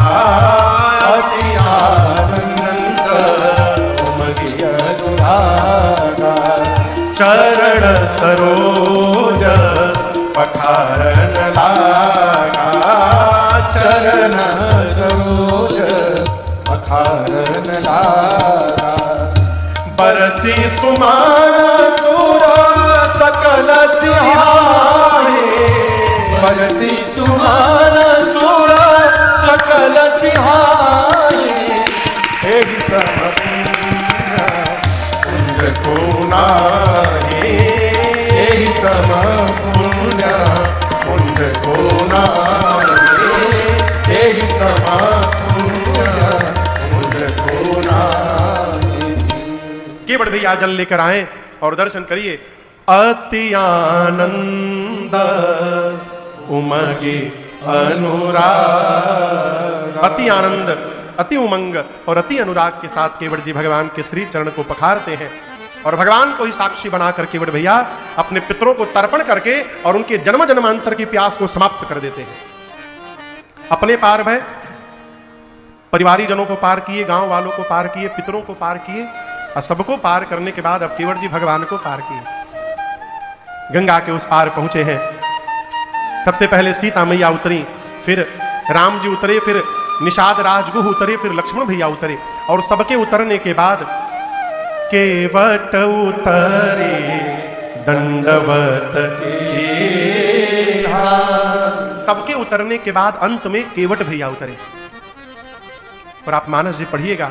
अति आनंद उमगी अनुरागा, चरण सरोज पखारन लागा, चरण सरोज पखारन लागा, बरसी सुमान सूरा सकल सिंहाए, बरसी सुमान सूरा सकल सिंहाए, एक समपुण्य कुंज को नाहे, एक समपुण्य कुंज को नाहे, एक समपुण्य कुंज को नाहे। केवट भैया जल लेकर आए और दर्शन करिए। अति आनंद उमगी अनुराग, अति आनंद, अति उमंग और अति अनुराग के साथ केवट जी भगवान के श्री चरण को पखारते हैं और भगवान को ही साक्षी बनाकर केवट भैया अपने पितरों को तर्पण करके और उनके जन्म जन्मांतर की प्यास को समाप्त कर देते हैं। अपने पार भय, परिवारी जनों को पार किए, गांव वालों को पार किए, पितरों को पार किए और सबको पार करने के बाद अब केवट जी भगवान को पार किए। गंगा के उस पार पहुंचे हैं। सबसे पहले सीता मैया उतरी, फिर राम जी उतरे, फिर निषाद राजगुह उतरे, फिर लक्ष्मण भैया उतरे और सबके उतरने के बाद केवट उतरे दंडवत के, सबके उतरने के बाद अंत में केवट भैया उतरे। और आप मानस जी पढ़िएगा,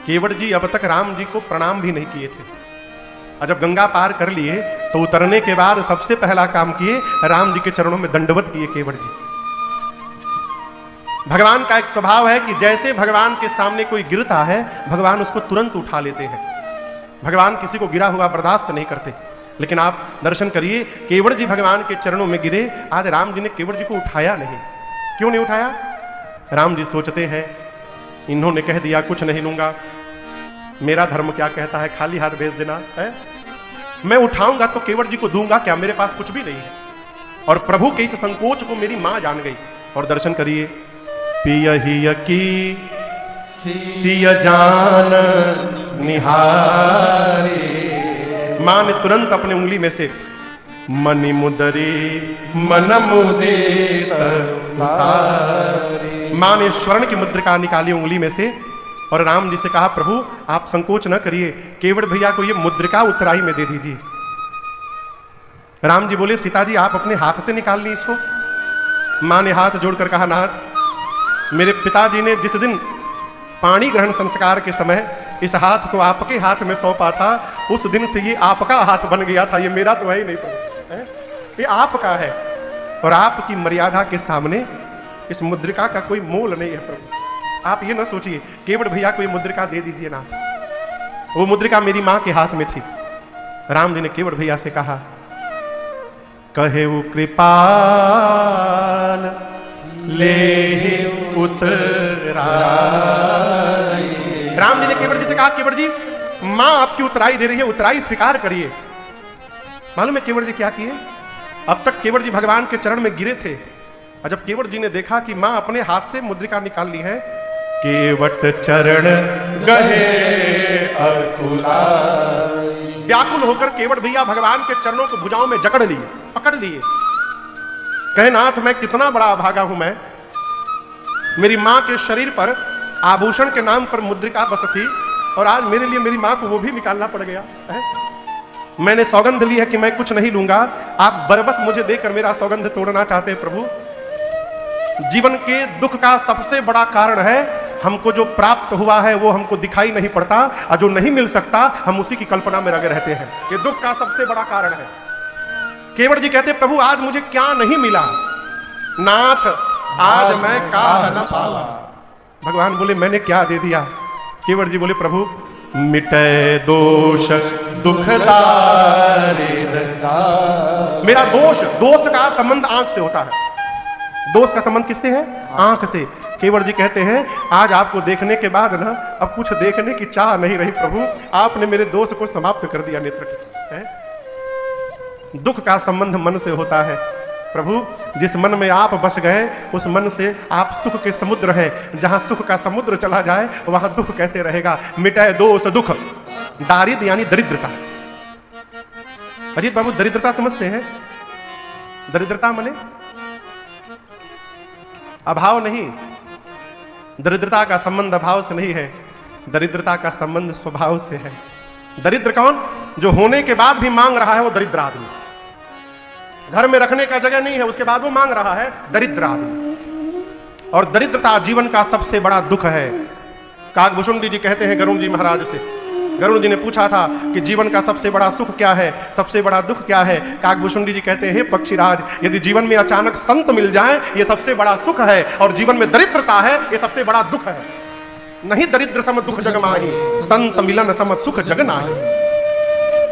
केवट जी अब तक राम जी को प्रणाम भी नहीं किए थे और जब गंगा पार कर लिए तो उतरने के बाद सबसे पहला काम किए, राम जी के चरणों में दंडवत किए केवट जी। भगवान का एक स्वभाव है कि जैसे भगवान के सामने कोई गिरता है, भगवान उसको तुरंत उठा लेते हैं। भगवान किसी को गिरा हुआ बर्दाश्त नहीं करते। लेकिन आप दर्शन करिए, केवट जी भगवान के चरणों में गिरे। आज राम जी ने केवट जी को उठाया नहीं। क्यों नहीं उठाया? राम जी सोचते हैं, इन्होंने कह दिया कुछ नहीं लूंगा, मेरा धर्म क्या कहता है खाली हाथ भेज देना है। मैं उठाऊंगा तो केवट जी को दूंगा क्या, मेरे पास कुछ भी नहीं है। और प्रभु के इस संकोच को मेरी मां जान गई। और दर्शन करिए, पियहिय की सिय जान निहारे। मां ने तुरंत अपने उंगली में से मणि मुदरी मन मुदित उतारे, मां ने स्वर्ण की मुद्रिका निकाली उंगली में से और राम जी से कहा, प्रभु आप संकोच न करिए, केवट भैया को ये मुद्रिका उत्तराई में दे दीजिए। राम जी बोले, सीता जी आप अपने हाथ से निकाल ली इसको। मां ने हाथ जोड़कर कहा, नाथ मेरे पिताजी ने जिस दिन पाणी ग्रहण संस्कार के समय इस हाथ को आपके हाथ में सौंपा था, उस दिन से ये आपका हाथ बन गया था, ये मेरा तो है ही नहीं प्रभु, ये आपका है। और आपकी मर्यादा के सामने इस मुद्रिका का कोई मोल नहीं है प्रभु। आप ये ना सोचिए, केवट भैया को ये मुद्रिका दे दीजिए ना, वो मुद्रिका मेरी मां के हाथ में थी। राम जी ने केवट भैया से कहा, कहे वो कृपाल ले उतराई। राम जी ने केवट जी से कहा, केवट जी मां आपकी उतराई दे रही है, उतराई स्वीकार करिए। मालूम है केवट जी क्या किए? अब तक केवट जी भगवान के चरण में गिरे थे, और जब केवट जी ने देखा कि मां अपने हाथ से मुद्रिका निकाल ली है, केवट चरण गहे अकुलाई। व्याकुल होकर केवट भैया भगवान के चरणों को भुजाओं में जकड़ लिए, पकड़ लिए। कहे, नाथ मैं कितना बड़ा अभागा हूं मैं, मेरी मां के शरीर पर आभूषण के नाम पर मुद्रिका बस थी और आज मेरे लिए मेरी मां को वो भी निकालना पड़ गया है। मैंने सौगंध ली है कि मैं कुछ नहीं लूंगा, आप बरबस मुझे देकर मेरा सौगंध तोड़ना चाहते हैं प्रभु। जीवन के दुख का सबसे बड़ा कारण है, हमको जो प्राप्त हुआ है वो हमको दिखाई नहीं पड़ता, और जो नहीं मिल सकता हम उसी की कल्पना में लगे रहते हैं। ये दुख का सबसे बड़ा कारण है। केवट जी कहते, प्रभु आज मुझे क्या नहीं मिला, नाथ आज मैं का न पाला। भगवान बोले, मैंने क्या दे दिया? केवट जी बोले, प्रभु मिटे दोष दुखदारे। मेरा दोष का संबंध आंख से होता है। दोष का संबंध किससे है? आंख से। केवट जी कहते हैं, आज आपको देखने के बाद ना अब कुछ देखने की चाह नहीं रही प्रभु, आपने मेरे दोष को समाप्त कर दिया नेत्र है। दुख का संबंध मन से होता है प्रभु। जिस मन में आप बस गए उस मन से आप सुख के समुद्र हैं। जहां सुख का समुद्र चला जाए वहां दुख कैसे रहेगा? मिटाए दोष दुख। दारिद्र यानी दरिद्रता। अजीत बाबू दरिद्रता समझते हैं? दरिद्रता माने अभाव नहीं। दरिद्रता का संबंध अभाव से नहीं है, दरिद्रता का संबंध स्वभाव से है। दरिद्र कौन? जो होने के बाद भी मांग रहा है वो दरिद्र आदमी। घर में रखने का जगह नहीं है, उसके बाद वो मांग रहा है, दरिद्र आदमी। और दरिद्रता जीवन का सबसे बड़ा दुख है। काकभूषुंडी जी कहते हैं गरुण जी महाराज से, गरुण जी ने पूछा था कि जीवन का सबसे बड़ा सुख क्या है, सबसे बड़ा दुख क्या है? काकभूषुंडी जी कहते हैं, हे पक्षीराज, यदि जीवन में अचानक संत मिल जाए ये सबसे बड़ा सुख है, और जीवन में दरिद्रता है ये सबसे बड़ा दुख है। नहीं दरिद्र सम दुख जग माही, संत मिलन सम सुख जग नाही।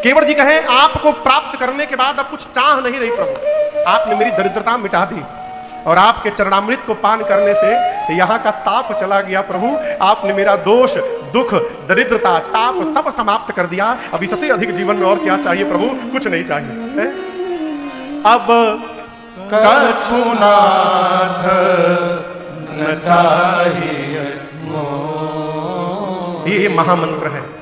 केवट जी कहे, आपको प्राप्त करने के बाद अब कुछ चाह नहीं रही प्रभु, आपने मेरी दरिद्रता मिटा दी, और आपके चरणामृत को पान करने से यहाँ का ताप चला गया प्रभु। आपने मेरा दोष दुख दरिद्रता ताप सब समाप्त कर दिया। अब इससे अधिक जीवन में और क्या चाहिए प्रभु? कुछ नहीं चाहिए है? अब कछुनाथ न चाहिए। ये महामंत्र है।